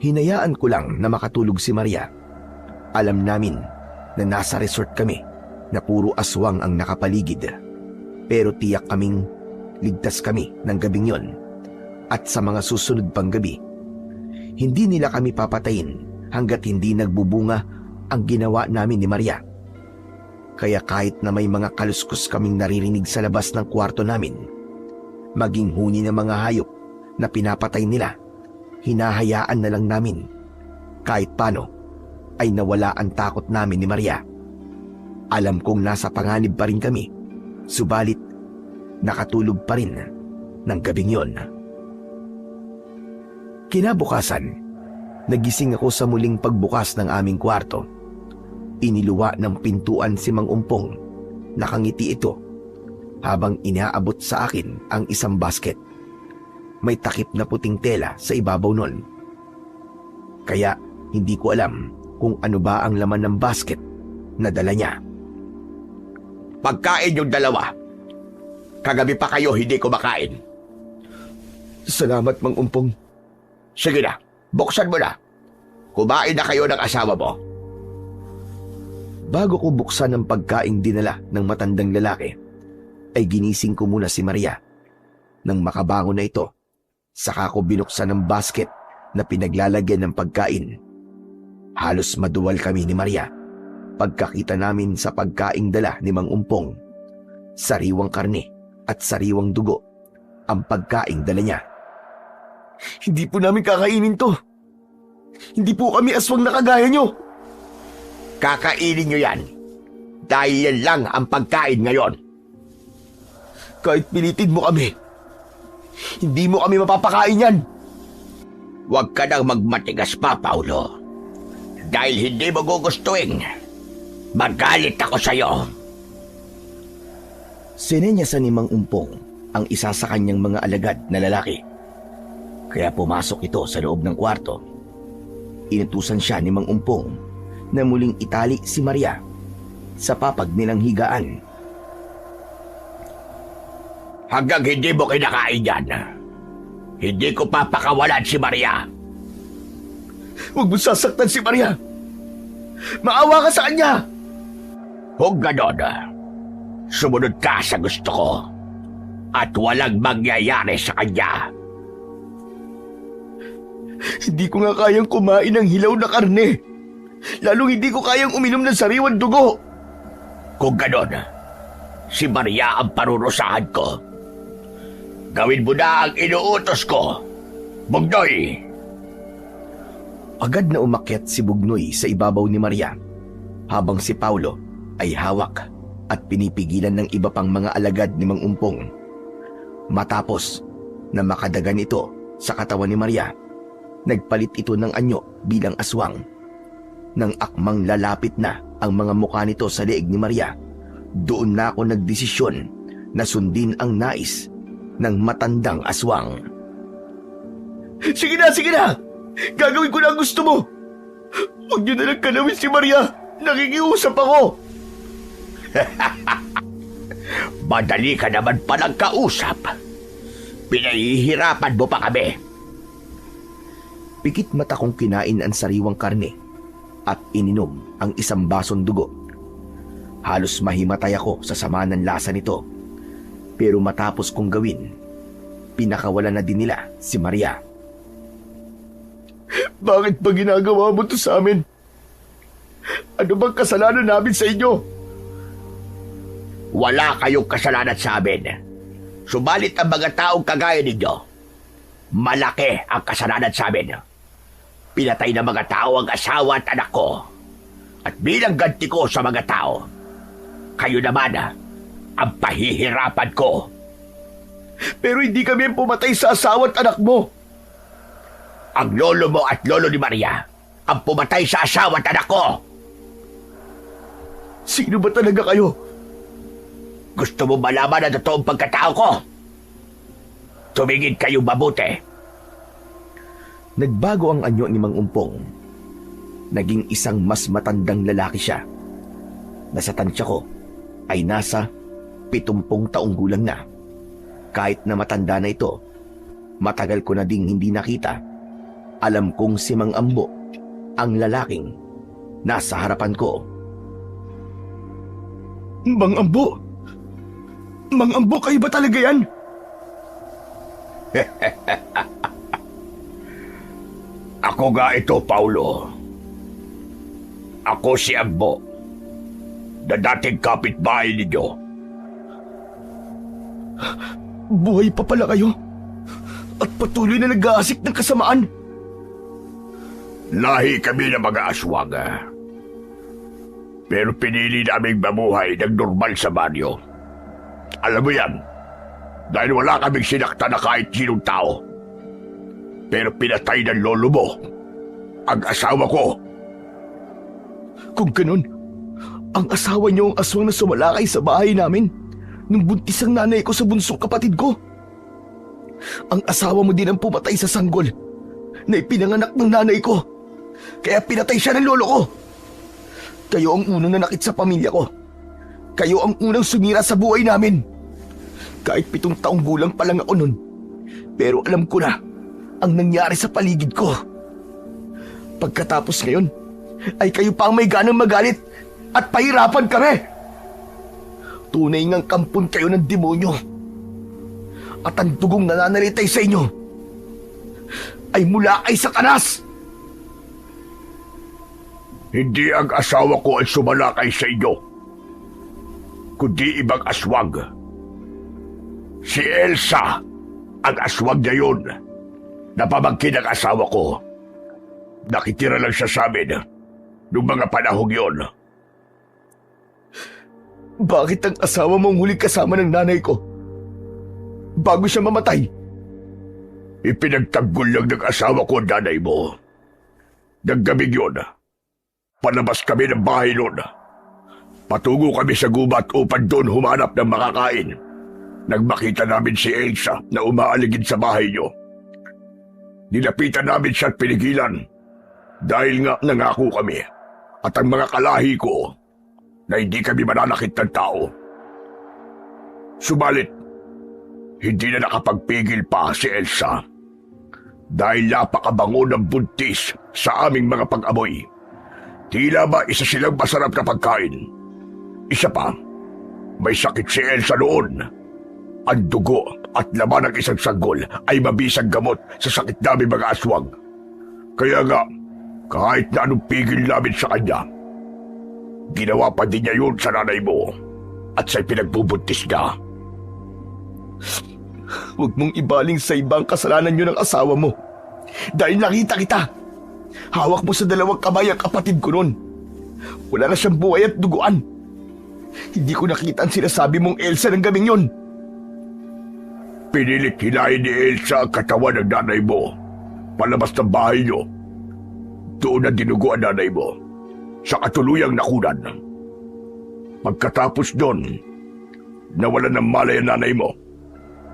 hinayaan ko lang na makatulog si Maria. Alam namin na nasa resort kami na puro aswang ang nakapaligid. Pero tiyak kaming ligtas kami ng gabing yon. At sa mga susunod pang gabi, hindi nila kami papatayin hanggat hindi nagbubunga ang ginawa namin ni Maria. Kaya kahit na may mga kaluskos kaming naririnig sa labas ng kwarto namin, maging huni ng mga hayop na pinapatay nila, hinahayaan na lang namin. Kahit paano, ay nawala ang takot namin ni Maria. Alam kong nasa panganib pa rin kami, subalit nakatulog pa rin ng gabing yon. Kinabukasan, nagising ako sa muling pagbukas ng aming kwarto. Iniluwa ng pintuan si Mang Umpong. Nakangiti ito habang inaabot sa akin ang isang basket. May takip na puting tela sa ibabaw nun. Kaya hindi ko alam kung ano ba ang laman ng basket na dala niya. Pagkain yung dalawa. Kagabi pa kayo hindi kumakain. Salamat, Mang Umpong. Sige na, buksan mo na. Kumain na kayo ng asawa mo. Bago ko buksan ang pagkaing dinala ng matandang lalaki, ay ginising ko muna si Maria. Nang makabangon na ito, saka ko binuksan ang basket na pinaglalagyan ng pagkain. Halos maduwal kami ni Maria pagkakita namin sa pagkaing dala ni Mang Umpong. Sariwang karne at sariwang dugo ang pagkaing dala niya. Hindi po namin kakainin to. Hindi po kami aswang na kagaya nyo. Kakainin nyo yan. Dahil yan lang ang pagkain ngayon. Kahit pilitin mo kami, hindi mo kami mapapakain yan. Huwag ka nang magmatigas pa, Paulo. Dahil hindi mo gugustuhin. Magalit ako sa'yo. Sinenyasan ni Mang Umpong ang isa sa kanyang mga alagad na lalaki. Kaya pumasok ito sa loob ng kwarto. Inutusan siya ni Mang Umpong na muling itali si Maria sa papag nilang higaan. Hanggang hindi mo kinakain yan, hindi ko papakawalan si Maria. Huwag mo sasaktan si Maria. Maawa ka sa kanya. Huwag ganon. Sumunod ka sa gusto ko at walang mangyayari sa kanya. Hindi ko nga kayang kumain ng hilaw na karne. Lalong hindi ko kayang uminom ng sariwang dugo. Kung ganon, si Maria ang parurusahan ko. Gawin mo na ang inuutos ko, Bugnoy! Agad na umakyat si Bugnoy sa ibabaw ni Maria, habang si Paulo ay hawak at pinipigilan ng iba pang mga alagad ni Mang Umpong. Matapos na makadagan ito sa katawan ni Maria, nagpalit ito ng anyo bilang aswang. Nang akmang lalapit na ang mga mukha nito sa leeg ni Maria, doon na ako nagdesisyon na sundin ang nais ng matandang aswang. Sige na, sige na! Gagawin ko na ang gusto mo! Huwag niyo na lang kalawin si Maria! Nakikiusap ako! Madali ka naman palang kausap. Pinahihirapan mo pa kami. Pikit mata kong kinain ang sariwang karne at ininom ang isang basong dugo. Halos mahimatay ako sa sama ng lasa nito. Pero matapos kong gawin, pinakawalan na din nila si Maria. Bakit ba ginagawa mo to sa amin? Ano bang kasalanan namin sa inyo? Wala kayong kasalanan sa amin. Subalit ang mga taong kagaya ninyo, malaki ang kasalanan sa amin. Pinatay ng mga tao ang asawa at anak ko. At bilang ganti ko sa mga tao, kayo naman ang pahihirapan ko. Pero hindi kami ang pumatay sa asawa at anak mo. Ang lolo mo at lolo ni Maria ang pumatay sa asawa at anak ko. Sino ba talaga kayo? Gusto mo malaman ang totoong pagkatao ko? Tumingin kayong mabuti. Nagbago ang anyo ni Mang Umpong. Naging isang mas matandang lalaki siya. Nasa tansya ko ay nasa 70 taong gulang na. Kahit na matanda na ito, matagal ko na ding hindi nakita. Alam kong si Mang Ambo ang lalaking nasa harapan ko. Mang Ambo? Mang Ambo, kayo ba talaga yan? Ako nga ito, Paulo. Ako si Ambo, na dating kapitbahay ninyo. Buhay pa pala kayo? At patuloy na nag-aasik ng kasamaan? Lahi kami ng mga aswang. Pero pinili naming mamuhay ng normal sa baryo. Alam mo yan, dahil wala kaming sinakta na kahit sinong tao. Pero pinatay ng lolo mo ang asawa ko. Kung ganun, ang asawa niyo ang aswang na sumalakay sa bahay namin nung buntis ang nanay ko sa bunsong kapatid ko. Ang asawa mo din ang pumatay sa sanggol na ipinanganak ng nanay ko. Kaya pinatay siya ng lolo ko. Kayo ang unang nanakit sa pamilya ko. Kayo ang unang sumira sa buhay namin. Kahit 7 taong gulang pa lang ako nun. Pero alam ko na ang nangyari sa paligid ko. Pagkatapos ngayon, ay kayo pa ang may ganang magalit at pahirapan kami. Tunay ngang kampon kayo ng demonyo. At ang dugong nananalitay sa inyo ay mula kay Satanas. Hindi ang asawa ko ang sumalakay sa inyo, kundi ibang aswang. Si Elsa, ang aswang niya yun. Napamangkin ang asawa ko. Nakitira lang siya sa amin noong mga panahong yon. Bakit ang asawa mo ang huling kasama ng nanay ko? Bago siya mamatay? Ipinagtanggol lang ng asawa ko ang nanay mo. Naggabing yun, palabas kami ng bahay noon. Patungo kami sa gubat upang doon humanap ng makakain. Nang makita namin si Elsa na umaaligid sa bahay niyo. Nilapitan namin siya at pinigilan dahil nga nangako kami at ang mga kalahi ko na hindi kami mananakit ng tao. Subalit, hindi na nakapagpigil pa si Elsa dahil napakabango ng buntis sa aming mga pag-amoy. Tila ba isa silang masarap na pagkain. Isa pa, may sakit si Elsa noon. Ang dugo at laman ng isang sanggol ay mabisang gamot sa sakit namin mga aswang. Kaya nga, kahit na anong pigil namin sa kanya, ginawa pa din niya yun sa nanay mo at sa'y pinagbubuntis niya. Huwag mong ibaling sa ibang kasalanan yun ng asawa mo. Dahil nakita kita. Hawak mo sa dalawang kamay ang kapatid ko nun. Wala na siyang buhay at duguan. Hindi ko nakita ang sinasabi mong Elsa ng gabing yun. Pinilit hinahin ni Elsa ang katawan ng nanay mo palabas ng bahay niyo. Doon na dinugo ang nanay mo sa katuluyang nakunan. Pagkatapos doon, nawalan ng malay ang nanay mo.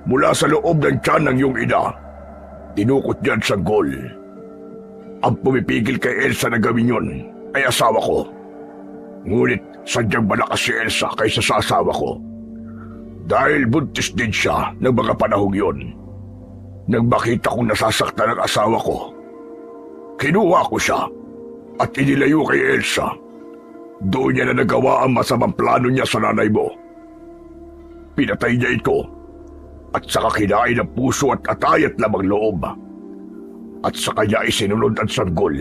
Mula sa loob ng tiyan ng iyong ina, dinukot niya ang sanggol. Ang pumipigil kay Elsa na gawin yun ay asawa ko. Ngunit sadyang malakas si Elsa kaysa sa asawa ko. Dahil buntis din siya ng mga panahong yun. Nang makita kong nasasaktan ang asawa ko, kinuha ko siya at inilayo kay Elsa. Doon niya na nagawa ang masamang plano niya sa nanay mo. Pinatay niya ito at saka kinain ang puso at atayat lamang loob. At sa kanya isinulod ang sanggol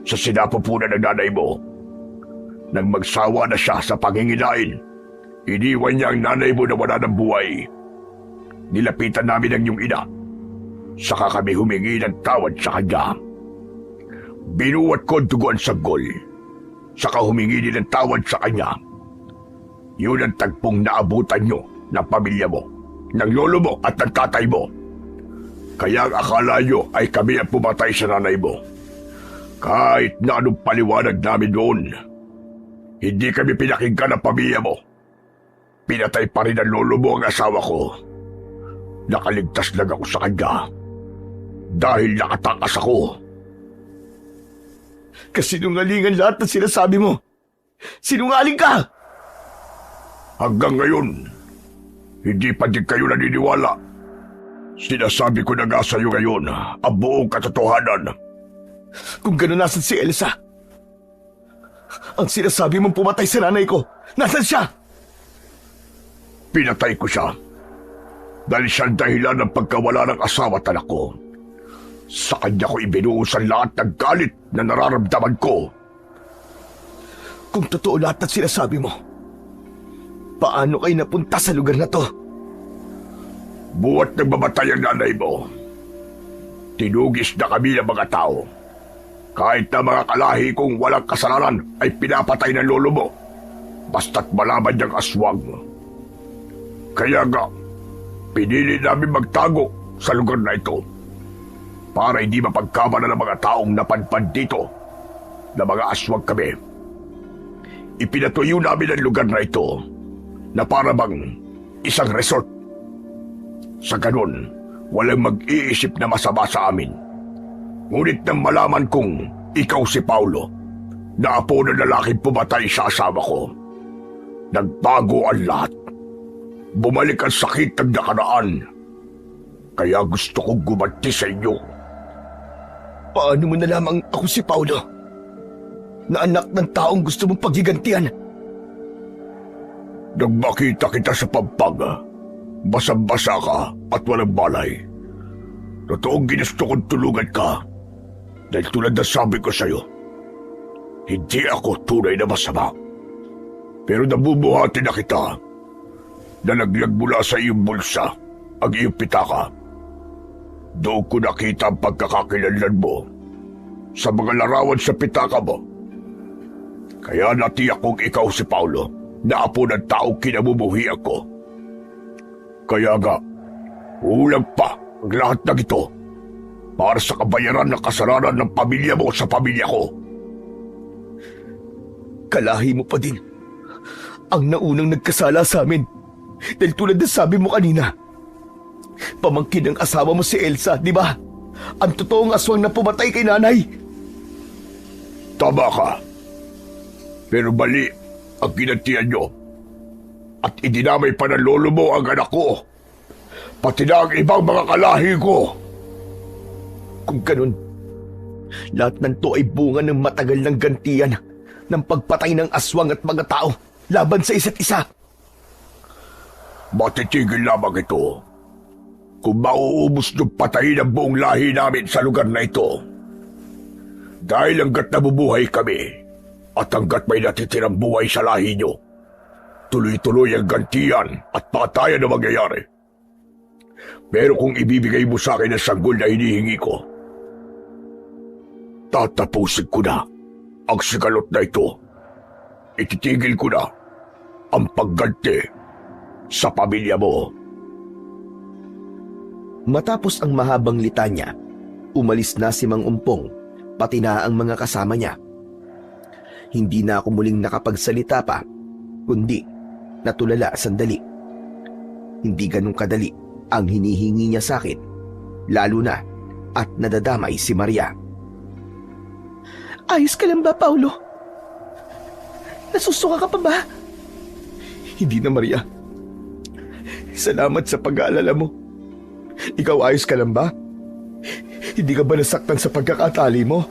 sa sinapupunan ng nanay mo. Nang magsawa na siya sa pangingilain, iniwan niya ang nanay mo na wala ng buhay. Nilapitan namin ang iyong ina. Saka kami humingi ng tawad sa kanya. Binuwat ko ang dugo ang sanggol. Saka humingi din ng tawad sa kanya. Yun ang tagpong naabutan niyo ng pamilya mo, ng lolo mo at ng tatay mo. Kaya ang akala niyo ay kami ang pumatay sa nanay mo. Kahit na anong paliwanag namin doon, hindi kami pinakinggan ng pamilya mo. Pinatay pa rin ang lolo mo ang asawa ko. Nakaligtas lang ako sa kanya dahil nakatakas ako. Kasinungalingan lahat ng sinasabi mo. Sinungaling ka! Hanggang ngayon, hindi pa din kayo naniniwala. Sinasabi ko na nga sa iyo ngayon ang buong katotohanan. Kung gano'n, nasan si Elsa? Ang sinasabi mong pumatay sa nanay ko, nasan siya? Pinatay ko siya dahil siya ang dahilan ng pagkawala ng asawa at anak ko. Sa kanya ko ibinuhos ang lahat ng galit na nararamdaman ko. Kung totoo lahat ng sinasabi mo, paano kayo napunta sa lugar na to? Buhat nang mamatay ang nanay mo, tinugis na kami ng mga tao. Kahit na mga kalahi kong walang kasalanan ay pinapatay ng lolo mo, basta't malaman niyang aswang. Kaya nga, pinili namin magtago sa lugar na ito para hindi mapagkamala ng mga taong napadpad dito na mga aswang kami. Ipinatuyo namin ang lugar na ito na para bang isang resort. Sa ganun, walang mag-iisip na masama sa amin. Ngunit nang malaman kong ikaw si Paulo, na apo ng lalaking pumatay sa asawa ko, nagbago ang lahat. Bumalik ang sakit ng nakaraan. Kaya gusto kong gumanti sa inyo. Paano mo nalamang ako si Paulo? Na anak ng taong gusto mong paghigantihan? Nang makita kita sa pampang, basang-basa ka at walang balay. Totoong ginusto kong tulungan ka. Dahil tulad na sabi ko sa'yo, hindi ako tunay na masama. Pero nabubuhati na kita. Nalaglag mula sa iyong bulsa ang iyong pitaka. Doon ko nakita ang pagkakakilanlan mo sa mga larawan sa pitaka mo. Kaya natiyak kong ikaw si Paulo na apo ng taong kinamumuhian ko. Kaya nga, ulang pa ang lahat ng ito para sa kabayaran ng kasalanan ng pamilya mo sa pamilya ko. Kalahi mo pa din ang naunang nagkasala sa amin. Dahil tulad na sabi mo kanina, pamangkin ng asawa mo si Elsa, di ba? Ang totoong aswang na pumatay kay nanay. Tama ka. Pero mali ang ginantian nyo. At idinamay pa ng lolo mo ang anak ko. Pati na ang ibang mga kalahi ko. Kung ganun, lahat ng to ay bunga ng matagal ng gantian ng pagpatay ng aswang at mga tao laban sa isa't isa. Matitigil lamang ito kung mauubos niyong patayin ang buong lahi namin sa lugar na ito. Dahil hanggat nabubuhay kami at hanggat may natitirang buhay sa lahi niyo, tuloy-tuloy ang gantian at patayan na mangyayari. Pero kung ibibigay mo sa akin ang sanggol na hinihingi ko, tatapusin ko na ang sigalot na ito. Ititigil ko na ang pagganti sa pamilya mo. Matapos ang mahabang litanya, umalis na si Mang Umpong, pati na ang mga kasama niya. Hindi na ako muling nakapagsalita pa, kundi natulala sandali. Hindi ganun kadali ang hinihingi niya sa akin, lalo na at nadadamay si Maria. Ayos ka lang ba, Paulo? Nasusuka ka pa ba? Hindi na, Maria. Salamat sa pag-aalala mo. Ikaw ayos ka lang ba? Hindi ka ba nasaktan sa pagkakatali mo?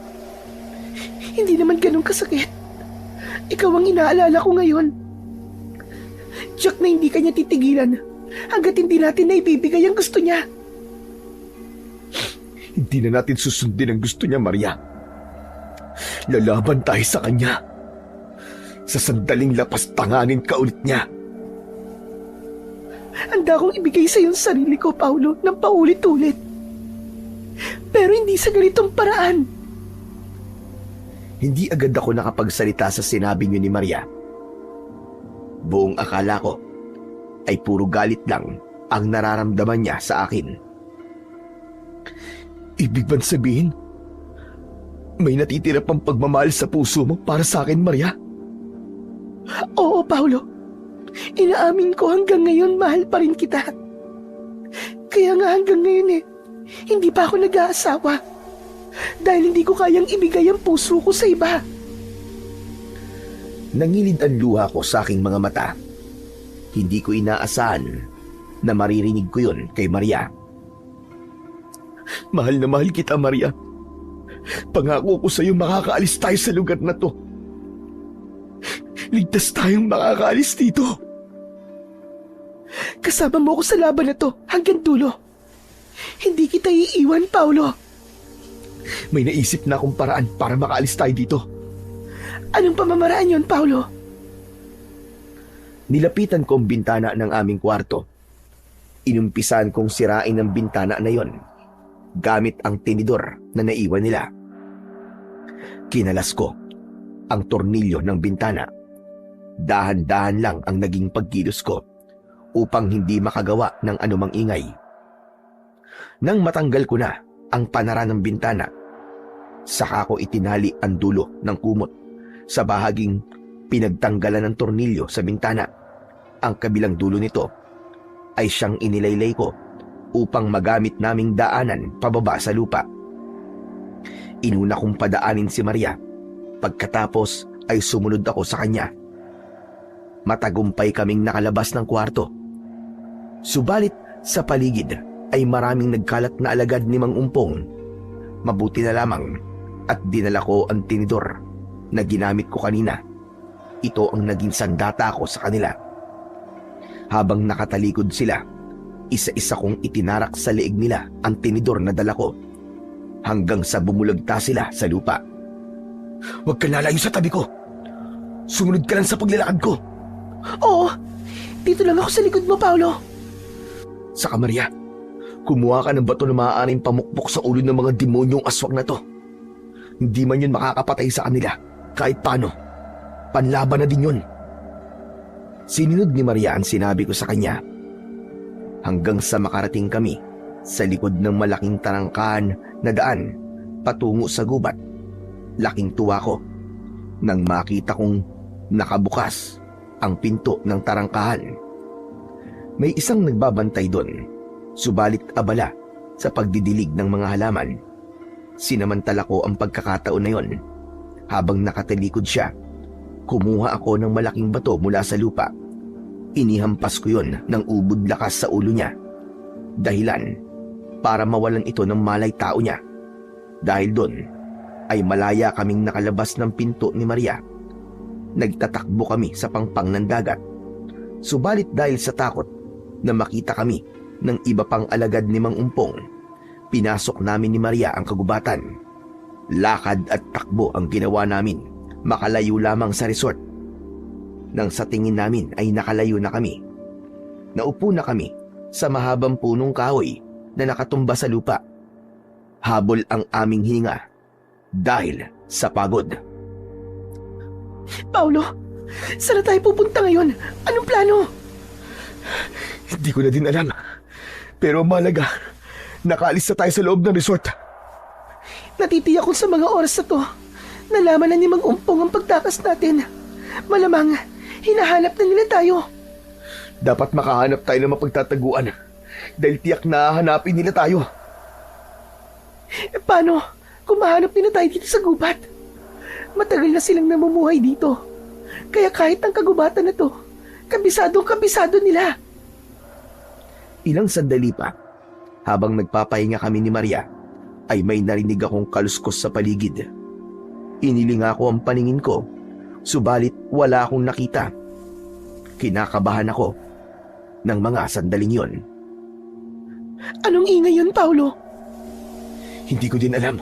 Hindi naman ganun kasakit. Ikaw ang inaalala ko ngayon. Jack na hindi kanya titigilan hanggat hindi natin na ibibigay ang gusto niya. Hindi na natin susundin ang gusto niya, Maria. Lalaban tayo sa kanya. Sa sandaling lapastanganin ka ulit niya. Handa kong ibigay sa iyong sarili ko, Paulo, ng paulit-ulit. Pero hindi sa ganitong paraan. Hindi agad ako nakapagsalita sa sinabi niyo ni Maria. Buong akala ko ay puro galit lang ang nararamdaman niya sa akin. Ibig bang sabihin, may natitira pang pagmamahal sa puso mo para sa akin, Maria? Oo, Paulo. Inaamin ko hanggang ngayon mahal pa rin kita. Kaya nga hanggang ngayon hindi pa ako nag-aasawa. Dahil hindi ko kayang ibigay ang puso ko sa iba. Nangilid ang luha ko sa aking mga mata. Hindi ko inaasahan na maririnig ko yun kay Maria. Mahal na mahal kita, Maria. Pangako ko sa iyo makakaalis tayo sa lugar na to. Ligtas tayong makakaalis dito. Kasama mo ako sa laban na to hanggang dulo. Hindi kita iiwan, Paulo. May naisip na akong paraan para makaalis tayo dito. Anong pamamaraan yon, Paulo? Nilapitan ko ang bintana ng aming kwarto. Inumpisan kong sirain ang bintana na yon gamit ang tinidor na naiwan nila. Kinalas ko ang tornilyo ng bintana. Dahan-dahan lang ang naging pagkilos ko upang hindi makagawa ng anumang ingay. Nang matanggal ko na ang panara ng bintana, saka ko itinali ang dulo ng kumot sa bahaging pinagtanggalan ng tornilyo sa bintana. Ang kabilang dulo nito ay siyang inilaylay ko upang magamit naming daanan pababa sa lupa. Inuna kong padaanin si Maria. Pagkatapos ay sumunod ako sa kanya. Matagumpay kaming nakalabas ng kwarto. Subalit sa paligid ay maraming nagkalat na alagad ni Mang Umpong. Mabuti na lamang at dinala ko ang tinidor na ginamit ko kanina. Ito ang naging sandata ko sa kanila. Habang nakatalikod sila, isa-isa kong itinarak sa leeg nila ang tinidor na dala ko hanggang sa bumulagta sila sa lupa. Huwag ka lalayo sa tabi ko. Sumunod ka lang sa paglalakad ko. Oo, dito lang ako sa likod mo, Paulo. Saka Maria, Kumuha ka ng bato na maaaring pamukpok sa ulo ng mga demonyong aswang na to. Hindi man yun makakapatay sa kanila. Kahit paano, panlaban na din yun. Sinunod ni Maria ang sinabi ko sa kanya. Hanggang sa makarating kami sa likod ng malaking tarangkahan na daan patungo sa gubat. Laking tuwa ko nang makita kong nakabukas ang pinto ng tarangkahan. May isang nagbabantay doon, subalit abala sa pagdidilig ng mga halaman. Sinamantala ko ang pagkakataon na yon. Habang nakatalikod siya, kumuha ako ng malaking bato mula sa lupa. Inihampas ko yon ng ubod lakas sa ulo niya. Dahilan para mawalan ito ng malay tao niya. Dahil doon ay malaya kaming nakalabas ng pinto ni Maria. Nagtatakbo kami sa pangpang ng dagat. Subalit dahil sa takot na makita kami ng iba pang alagad ni Mang Umpong, pinasok namin ni Maria ang kagubatan. Lakad at takbo ang ginawa namin, makalayo lamang sa resort. Nang sa tingin namin ay nakalayo na kami, naupo na kami sa mahabang punong kahoy na nakatumba sa lupa. Habol ang aming hinga dahil sa pagod. Paolo, saan na tayo pupunta ngayon? Anong plano? Hindi ko na din alam. Pero malaga, nakaalis na tayo sa loob ng resort. Natitiyak ko sa mga oras na to. Nalaman na ni Mang Umpong ang pagtakas natin. Malamang, hinahanap na nila tayo. Dapat makahanap tayo ng mapagtataguan. Dahil tiyak na hahanapin nila tayo. Paano kung mahanap nila tayo dito sa gubat? Matagal na silang namumuhay dito. Kaya kahit ang kagubatan na to, kabisado nila. Ilang sandali pa, habang nagpapahinga kami ni Maria, ay may narinig akong kaluskos sa paligid. Inilinga ko ang paningin ko, subalit wala akong nakita. Kinakabahan ako ng mga sandaling yon. Anong ingay yun, Paolo? Hindi ko din alam.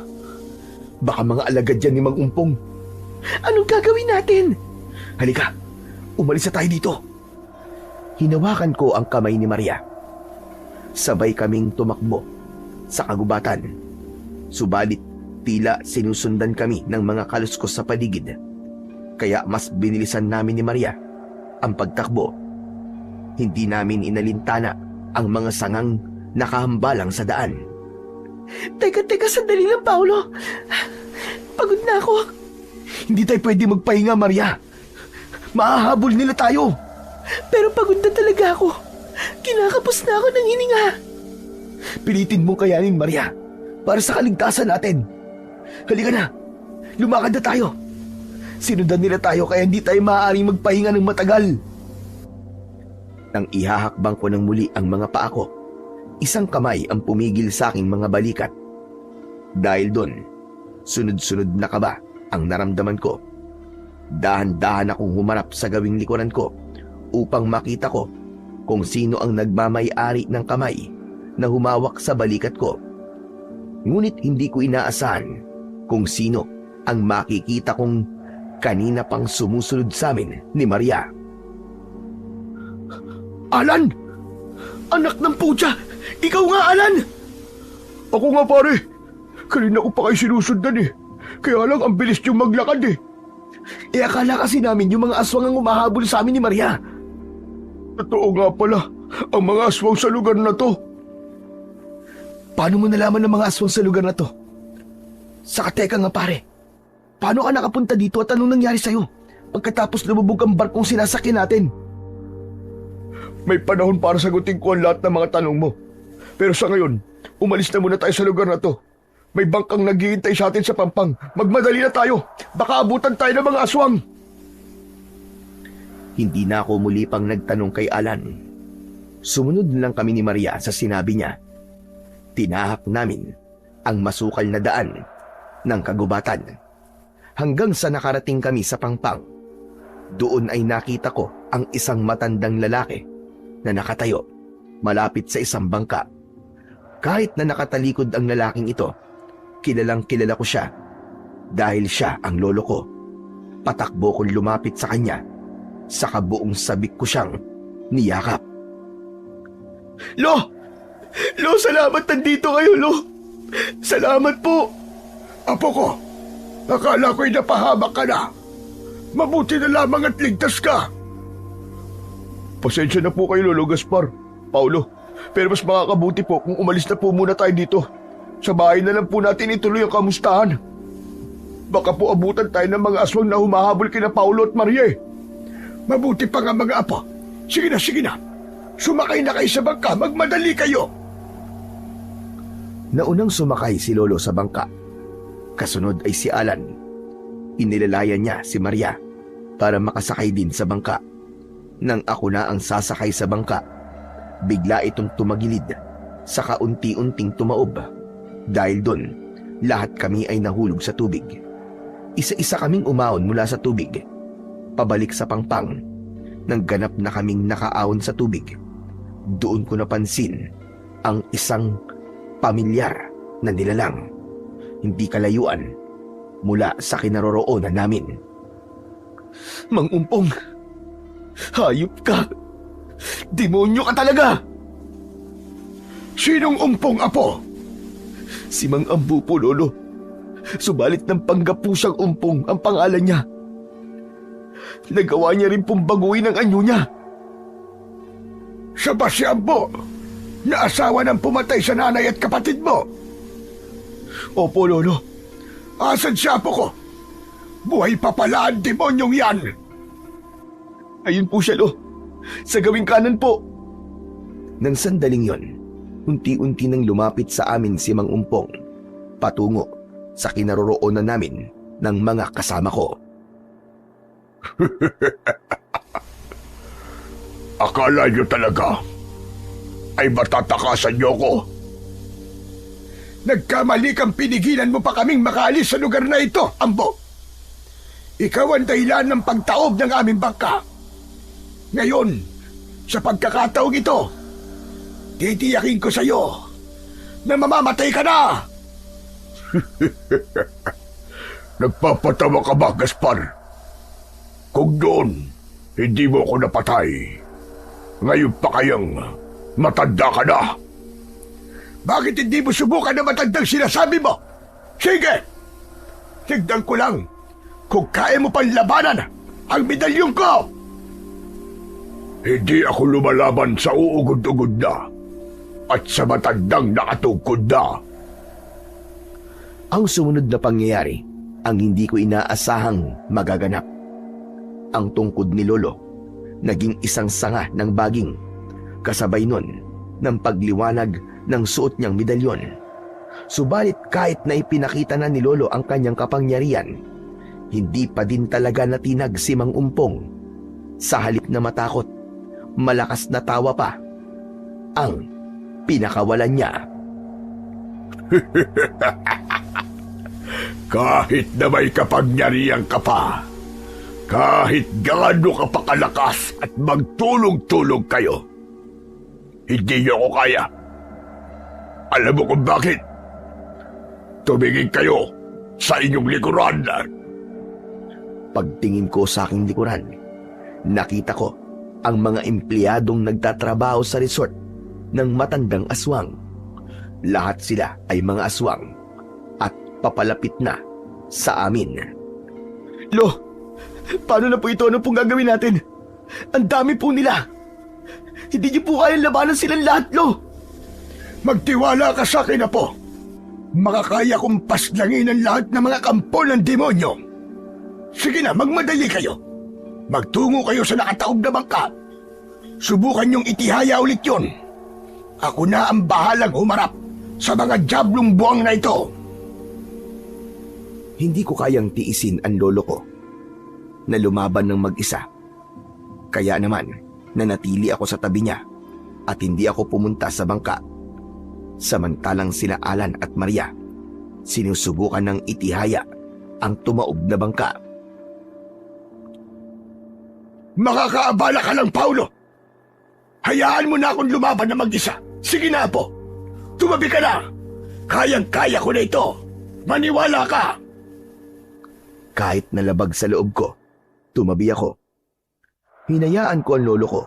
Baka mga alagad yan ni Mang Umpong. Anong gagawin natin? Halika, umalis na tayo dito. Hinawakan ko ang kamay ni Maria. Sabay kaming tumakbo sa kagubatan. Subalit tila sinusundan kami ng mga kaluskos sa paligid. Kaya mas binilisan namin ni Maria ang pagtakbo. Hindi namin inalintana ang mga sangang nakahambalang sa daan. Teka, sandali lang, Paolo. Pagod na ako. Hindi tayo pwede magpahinga, Maria. Mahahabol nila tayo. Pero pagod na talaga ako. Kinakapos na ako ng hininga. Pilitin mong kayanin, Maria, para sa kaligtasan natin. Halika na, lumakad na tayo. Sinundan nila tayo kaya hindi tayo maaaring magpahinga ng matagal. Nang ihahakbang ko ng muli ang mga paa ko, isang kamay ang pumigil sa aking mga balikat. Dahil doon, sunod-sunod na kaba ang naramdaman ko. Dahan-dahan akong humarap sa gawing likuran ko upang makita ko kung sino ang nagmamay-ari ng kamay na humawak sa balikat ko. Ngunit hindi ko inaasahan kung sino ang makikita kong kanina pang sumusunod sa amin ni Maria. Alan! Anak ng putya! Ikaw nga, Alan! Ako nga, pare. Kanina ko pa kayo sinusundan eh. Kaya lang ang bilis yung maglakad eh. Akala kasi namin yung mga aswang ang umahabol sa amin ni Maria. Totoo nga pala, ang mga aswang sa lugar na to. Paano mo nalaman ng mga aswang sa lugar na to? Saka teka nga pare, paano ka nakapunta dito at anong nangyari sa'yo pagkatapos lumubog ang barkong sinasakyan natin? May panahon para sagutin ko ang lahat ng mga tanong mo. Pero sa ngayon, umalis na muna tayo sa lugar na to. May bangkang naghihintay sa atin sa pampang. Magmadali na tayo. Baka abutan tayo ng mga aswang. Hindi na ako muli pang nagtanong kay Alan. Sumunod lang kami ni Maria sa sinabi niya. Tinahak namin ang masukal na daan ng kagubatan. Hanggang sa nakarating kami sa pangpang. Doon ay nakita ko ang isang matandang lalaki na nakatayo malapit sa isang bangka. Kahit na nakatalikod ang lalaking ito, kilalang kilala ko siya dahil siya ang lolo ko. Patakbo kong lumapit sa kanya. Sa kabuong sabik ko siyang niyakap. Lo! Lo, salamat nandito kayo, Lo. Salamat po. Apo ko, akala ko'y napahamak ka na. Mabuti na lamang at ligtas ka. Pasensya na po kayo, Lolo Gaspar, Paulo. Pero mas makakabuti po kung umalis na po muna tayo dito. Sa bahay na lang po natin ituloy ang kamustahan. Baka po abutan tayo ng mga aswang na humahabol kina Paulo at Maria. Mabuti pa nga mga apo. Sige na, sige na. Sumakay na kayo sa bangka, magmadali kayo. Naunang sumakay si Lolo sa bangka. Kasunod ay si Alan. Inilalayan niya si Maria para makasakay din sa bangka. Nang ako na ang sasakay sa bangka, bigla itong tumagilid, saka unti-unting tumaob. Dahil doon, lahat kami ay nahulog sa tubig. Isa-isa kaming umahon mula sa tubig, pabalik sa pangpang. Nang ganap na kaming nakaahon sa tubig, doon ko napansin ang isang pamilyar na nilalang, hindi kalayuan mula sa kinaroroonan namin. Mang Umpong, hayop ka! Demonyo ka talaga! Sinong Umpong, apo? Si Mang Ambu po, Lolo. Subalit ng panggapusang Umpong ang pangalan niya. Nagawa niya rin pong baguhin ang anyo niya. Siya ba si Ambo, na asawa ng pumatay sa nanay at kapatid mo? Opo, Lolo. Asan siya, apo ko? Buhay pa pala ang demonyong yan! Ayun po siya, Lo. Sa gawing kanan po. Nang sandaling yon, unti-unti nang lumapit sa amin si Mang Umpong, patungo sa kinaroroonan namin ng mga kasama ko. Akala niyo talaga ay matatakasan niyo ko? Nagkamali kang pinigilan mo pa kaming makaalis sa lugar na ito, Ambo. Ikaw ang dahilan ng pagtaob ng aming bangka. Ngayon, sa pagkakataong ito, titiyakin ko sa iyo na mamamatay ka na! Nagpapatawa ka ba, Gaspar? Kung doon, hindi mo ako napatay. Ngayon pa kayang matanda ka na. Bakit hindi mo subukan na matandang sinasabi mo? Sige! Tignan ko lang kung kaya mo pang labanan ang medalyon ko! Hindi ako lumalaban sa uugod-ugod na at sa matandang nakatungkod na. Ang sumunod na pangyayari ang hindi ko inaasahang magaganap. Ang tungkod ni Lolo naging isang sanga ng baging, kasabay nun ng pagliwanag ng suot niyang medalyon. Subalit kahit na ipinakita na ni Lolo ang kanyang kapangyarihan, hindi pa din talaga natinag si Mang Umpong. Sa halip na matakot, malakas na tawa pa ang pinakawalan niya. Kahit na may kapangyarihan ka pa, kahit gaano ka pa kalakas at magtulong-tulong kayo, hindi niyo ako kaya. Alam mo kung bakit? Tumingin kayo sa inyong likuran. Pagtingin ko sa aking likuran, nakita ko ang mga empleyadong nagtatrabaho sa resort ng matandang aswang. Lahat sila ay mga aswang at papalapit na sa amin. Lo, paano na po ito? Ano pong gagawin natin? Ang dami po nila. Hindi niyo po kayang labanan silang lahat, Lo. Magtiwala ka sa akin, Apo. Makakaya kong paslangin ang lahat ng mga kampo ng demonyo. Sige na, magmadali kayo. Magtungo kayo sa nakataob na bangka. Subukan niyong itihaya ulit yun. Ako na ang bahalang humarap sa mga diablong buwang na ito. Hindi ko kayang tiisin ang lolo ko na lumaban ng mag-isa. Kaya naman, nanatili ako sa tabi niya at hindi ako pumunta sa bangka. Samantalang sila Alan at Maria, sinusubukan ng itihaya ang tumaob na bangka. Makakaabala ka lang, Paulo. Hayaan mo na akong lumaban na mag-isa. Sige na, Apo. Tumabi ka na. Kayang-kaya ko na ito. Maniwala ka. Kahit nalabag sa loob ko, tumabi ako. Hinayaan ko ang lolo ko.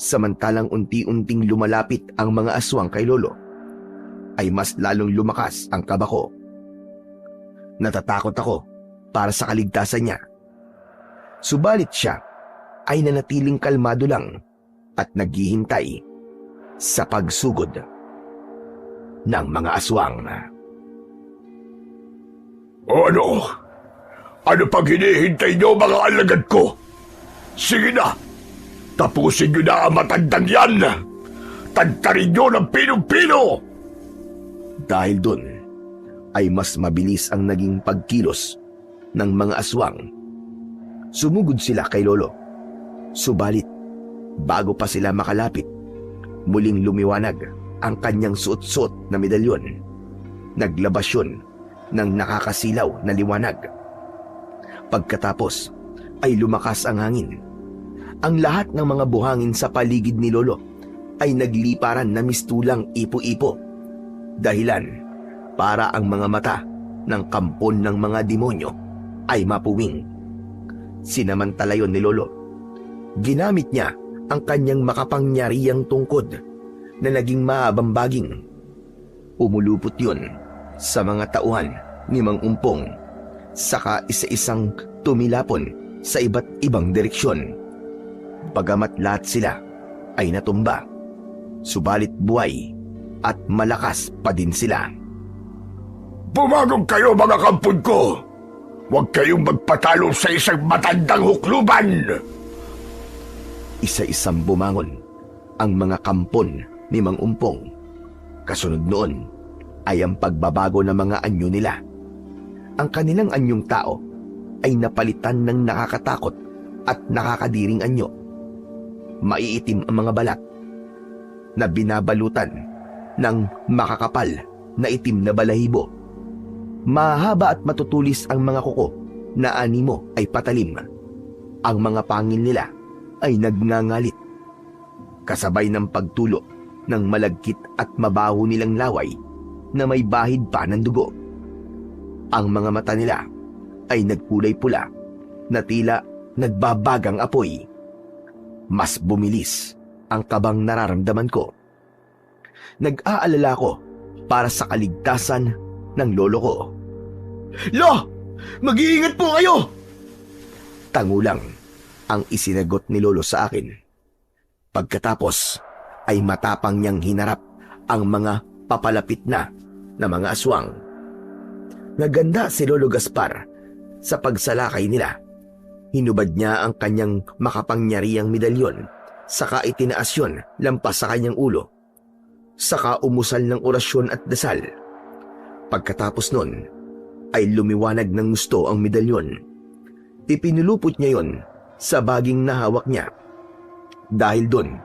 Samantalang unti-unting lumalapit ang mga aswang kay Lolo, ay mas lalong lumakas ang kaba ko. Natatakot ako para sa kaligtasan niya. Subalit siya ay nanatiling kalmado lang at naghihintay sa pagsugod ng mga aswang. O ano? Ano pang hinihintay niyo mga alagad ko? Sige na! Tapusin niyo na ang matandang yan! Tagtarin niyo ng pinong-pino! Dahil doon ay mas mabilis ang naging pagkilos ng mga aswang. Sumugod sila kay Lolo. Subalit, bago pa sila makalapit, muling lumiwanag ang kanyang suot-suot na medalyon. Naglabas yun ng nakakasilaw na liwanag. Pagkatapos ay lumakas ang hangin. Ang lahat ng mga buhangin sa paligid ni Lolo ay nagliparan na mistulang ipo-ipo. Dahilan para ang mga mata ng kampon ng mga demonyo ay mapuwing. Sinamantala yon ni Lolo. Ginamit niya ang kanyang makapangyarihang tungkod na naging mahabang baging. Umulupot yon sa mga tauhan ni Mang Umpong, saka isa-isang tumilapon sa iba't ibang direksyon. Bagamat lahat sila ay natumba, subalit buhay at malakas pa din sila. Bumangon kayo mga kampon ko! Huwag kayong magpatalo sa isang matandang hukluban! Isa-isang bumangon ang mga kampon ni Mang Umpong. Kasunod noon ay ang pagbabago ng mga anyo nila. Ang kanilang anyong tao ay napalitan ng nakakatakot at nakakadiring anyo. Maiitim ang mga balat na binabalutan ng makakapal na itim na balahibo. Mahaba at matutulis ang mga kuko na animo ay patalim. Ang mga pangil nila ay nagngangalit, kasabay ng pagtulo ng malagkit at mabaho nilang laway na may bahid pa ng dugo. Ang mga mata nila ay nagkulay pula na tila nagbabagang apoy. Mas bumilis ang kabang nararamdaman ko. Nag-aalala ko para sa kaligtasan ng lolo ko. Lo! Mag-iingat po kayo! Tangulang ang isinagot ni Lolo sa akin. Pagkatapos ay matapang niyang hinarap ang mga papalapit na mga aswang. Naganda si Lolo Gaspar sa pagsalakay nila. Hinubad niya ang kanyang makapangyarihang medalyon, saka itinaas yun lampas sa kanyang ulo. Saka umusal ng orasyon at dasal. Pagkatapos nun, ay lumiwanag ng gusto ang medalyon. Ipinulupot niya yon sa baging na hawak niya. Dahil doon,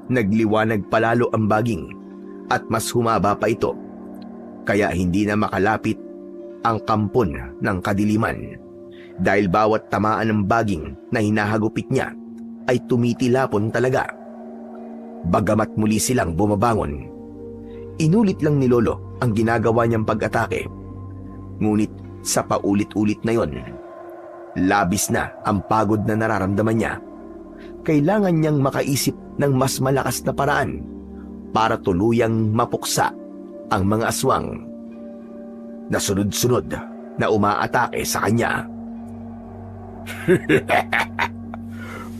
nagliwanag palalo ang baging at mas humaba pa ito. Kaya hindi na makalapit ang kampon ng kadiliman. Dahil bawat tamaan ng baging na hinahagupit niya ay tumitilapon talaga. Bagamat muli silang bumabangon, inulit lang ni Lolo ang ginagawa niyang pag-atake. Ngunit sa paulit-ulit na yon, labis na ang pagod na nararamdaman niya. Kailangan niyang makaisip ng mas malakas na paraan para tuluyang mapuksa ang mga aswang na sunod-sunod na umaatake sa kanya.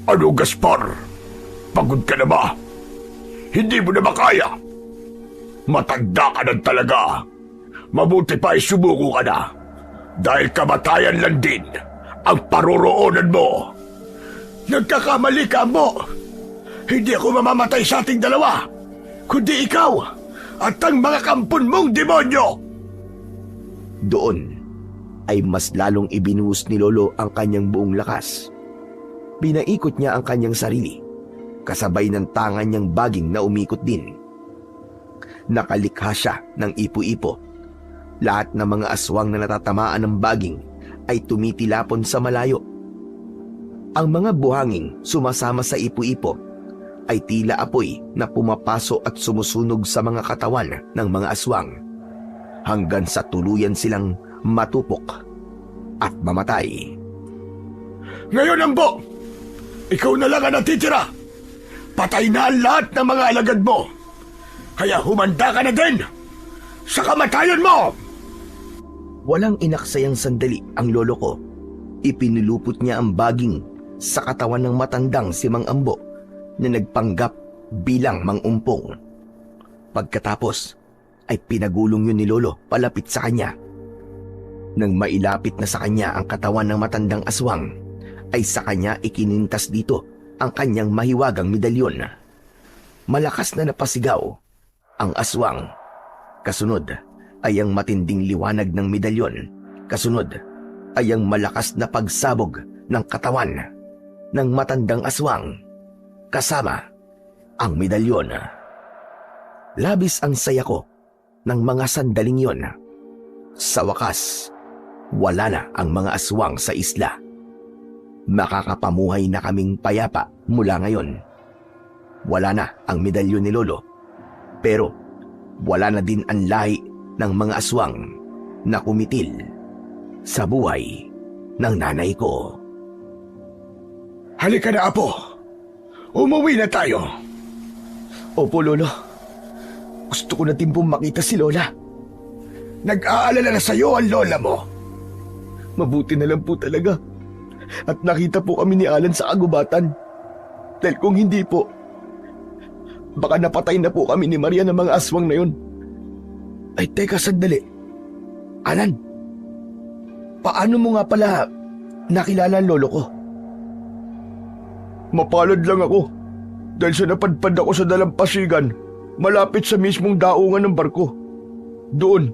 Ano, Gaspar? Pagod ka na ba? Hindi mo na makaya? Matanda ka na talaga. Mabuti pa ay sumuko ka na. Dahil kamatayan lang din ang paroroonan mo. Nagkakamali ka mo. Hindi ako mamamatay sa ating dalawa, kundi ikaw at ang mga kampon mong demonyo. Doon ay mas lalong ibinuhos ni Lolo ang kanyang buong lakas. Pinaikot niya ang kanyang sarili, kasabay ng tangan niyang baging na umikot din. Nakalikha siya ng ipo-ipo. Lahat ng mga aswang na natatamaan ng baging ay tumitilapon sa malayo. Ang mga buhanging sumasama sa ipo-ipo ay tila apoy na pumapaso at sumusunog sa mga katawan ng mga aswang, hanggang sa tuluyan silang matupok at mamatay. Ngayon, Ambo, ikaw na lang ang natitira. Patay na ang lahat ng mga alagad mo. Kaya humanda ka na din sa kamatayan mo! Walang inaksayang sandali ang lolo ko. Ipinulupot niya ang baging sa katawan ng matandang si Mang Ambo na nagpanggap bilang Mang Umpong. Pagkatapos ay pinagulong yun ni lolo palapit sa kanya. Nang mailapit na sa kanya ang katawan ng matandang aswang, ay sa kanya ikinintas dito ang kanyang mahiwagang medalyon. Malakas na napasigaw ang aswang. Kasunod ay ang matinding liwanag ng medalyon. Kasunod ay ang malakas na pagsabog ng katawan ng matandang aswang kasama ang medalyon. Labis ang saya ko ng mga sandaling yon. Sa wakas, wala na ang mga aswang sa isla. Makakapamuhay na kaming payapa mula ngayon. Wala na ang medalyon ni lolo, pero wala na din ang lahi ng mga aswang na kumitil sa buhay ng nanay ko. Halika na, Apo. Umuwi na tayo. Opo, lolo. Gusto ko na din pong makita si lola. Nag-aalala na sa'yo ang lola mo. Mabuti na lang po talaga. At nakita po kami ni Alan sa kagubatan. Dahil kung hindi po, baka napatay na po kami ni Maria ng mga aswang na yun. Ay, teka sandali. Alan, paano mo nga pala nakilala ang lolo ko? Mapalad lang ako dahil sa napadpad ako sa dalampasigan malapit sa mismong daungan ng barko. Doon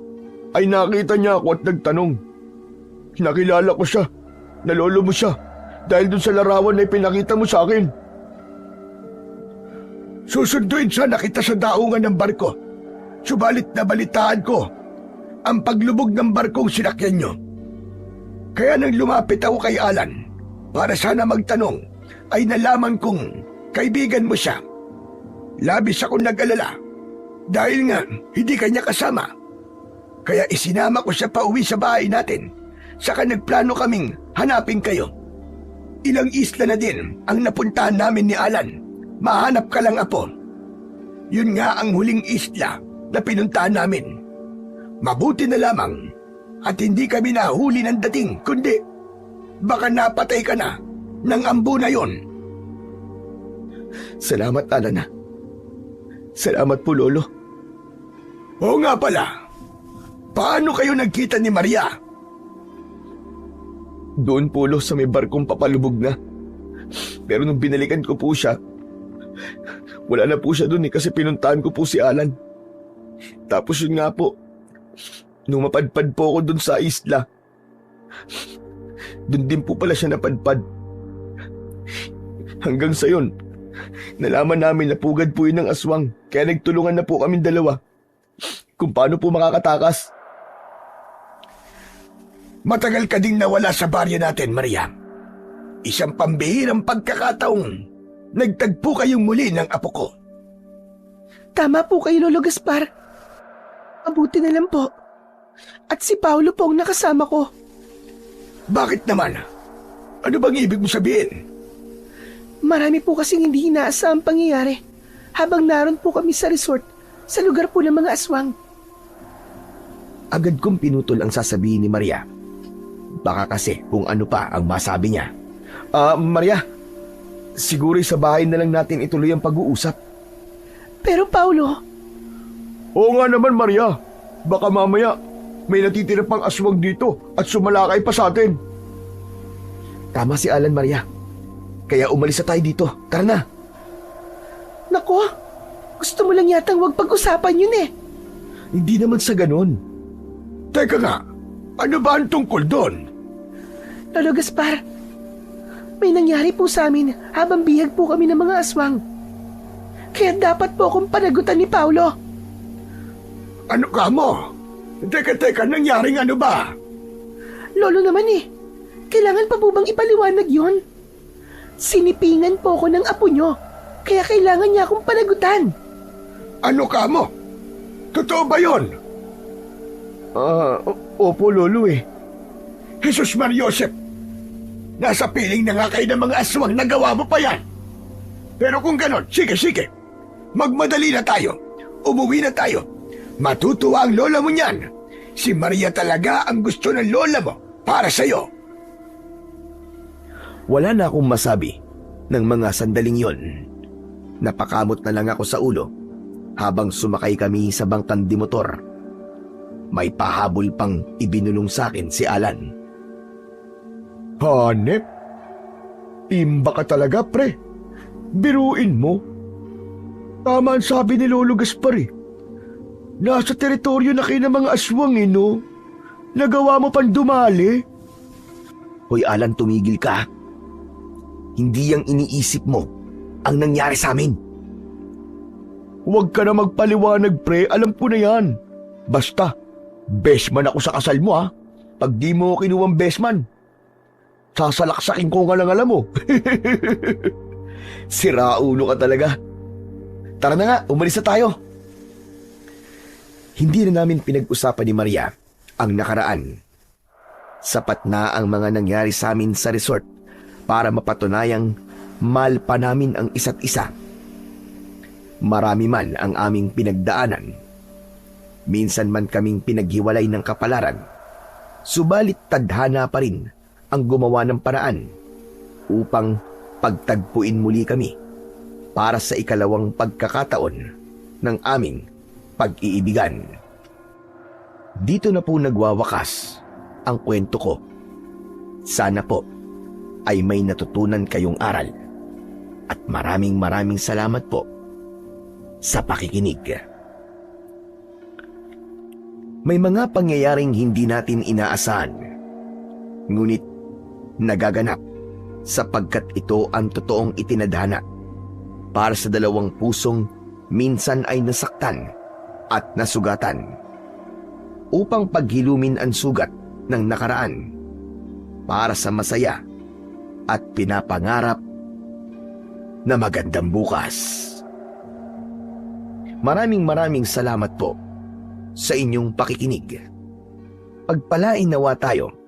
ay nakita niya ako at nagtanong. Nakilala ko siya na lolo mo siya dahil doon sa larawan na ipinakita mo sa akin. Susunduin sana kita sa daungan ng barko. Subalit nabalitaan ko ang paglubog ng barkong sinakyan niyo. Kaya nang lumapit ako kay Alan para sana magtanong, ay nalaman kong kaibigan mo siya. Labis akong nag-alala dahil nga hindi kanya kasama. Kaya isinama ko siya pa uwi sa bahay natin. Saka nagplano kaming hanapin kayo. Ilang isla na din ang napuntahan namin ni Alan. Mahanap ka lang, Apo. Yun nga ang huling isla na pinuntahan namin. Mabuti na lamang at hindi kami nahuli ng dating, kundi baka napatay ka na ng ambo na yon. Salamat, Alan. Salamat po, lolo. Oo nga pala. Paano kayo nagkita ni Maria? Doon po, lo, sa may barkong papalubog na. Pero nung binalikan ko po siya, wala na po siya doon kasi pinuntahan ko po si Alan. Tapos yun nga po, nung mapadpad po ako doon sa isla, doon din po pala siya napadpad. Hanggang sa yun, nalaman namin na pugad po yun ng aswang, kaya nagtulungan na po kaming dalawa kung paano po makakatakas. Matagal ka ding nawala sa baryo natin, Maria. Isang pambihirang pagkakataong nagtagpo kayong muli ng apo ko. Tama po kayo, Lolo Gaspar. Mabuti na lang po. At si Paulo po ang nakasama ko. Bakit naman? Ano bang ibig mo sabihin? Marami po kasing hindi inaasahang pangyayari habang naroon po kami sa resort sa lugar po ng mga aswang. Agad kong pinutol ang sasabihin ni Maria. Baka kasi kung ano pa ang masabi niya. Maria, siguro sa bahay na lang natin ituloy ang pag-uusap. Pero Paulo... Oo nga naman, Maria. Baka mamaya may natitira pang aswang dito at sumalakay pa sa atin. Tama si Alan, Maria. Kaya umalis na tayo dito. Tara na. Nako, gusto mo lang yatang huwag pag-usapan yun eh. Hindi naman sa ganun. Teka nga, ano ba ang tungkol doon? Lolo Gaspar, may nangyari po sa amin habang bihag po kami ng mga aswang. Kaya dapat po akong panagutan ni Paulo. Ano ka mo? Teka, nangyaring ano ba? Lolo naman eh, kailangan pa po bang ipaliwanag yun? Sinipingan po ako ng apo nyo, kaya kailangan niya akong panagutan. Ano ka mo? Totoo ba yun? Opo, lolo eh. Jesus Mar Joseph, nasa piling na nga kayo ng mga aswang, nagawa mo pa yan. Pero kung ganon, sige. Magmadali na tayo. Umuwi na tayo. Matutuwa ang lola mo niyan. Si Maria talaga ang gusto ng lola mo para sa'yo. Wala na akong masabi ng mga sandaling yon. Napakamot na lang ako sa ulo habang sumakay kami sa bangkang dimotor. May pahabol pang ibinulong sa akin si Alan. Hanep, timba ka talaga, pre. Biruin mo. Tama ang sabi ni Lolo Gaspar eh. Nasa teritoryo na kayo ng mga aswang no? Nagawa mo pang dumali. Hoy Alan, tumigil ka. Hindi yang iniisip mo ang nangyari sa amin. Huwag ka na magpaliwanag, pre. Alam ko na yan. Basta, bestman ako sa kasal mo, ha? Pag di mo kinuwang bestman, sasalaksakin ko nga lang alam mo. Sira ulo ka talaga. Tara na nga, umalis na tayo. Hindi na namin pinag-usapan ni Maria ang nakaraan. Sapat na ang mga nangyari sa amin sa resort para mapatunayang mahal pa namin ang isa't isa. Marami man ang aming pinagdaanan. Minsan man kaming pinaghiwalay ng kapalaran. Subalit tadhana pa rin ang gumawa ng paraan upang pagtagpuin muli kami para sa ikalawang pagkakataon ng aming pag-iibigan. Dito na po nagwawakas ang kwento ko. Sana po ay may natutunan kayong aral at maraming salamat po sa pakikinig. May mga pangyayaring hindi natin inaasahan, ngunit nagaganap sapagkat ito ang totoong itinadhana para sa dalawang pusong minsan ay nasaktan at nasugatan upang paghilumin ang sugat ng nakaraan para sa masaya at pinapangarap na magandang bukas. Maraming salamat po sa inyong pakikinig. Pagpalain nawa tayo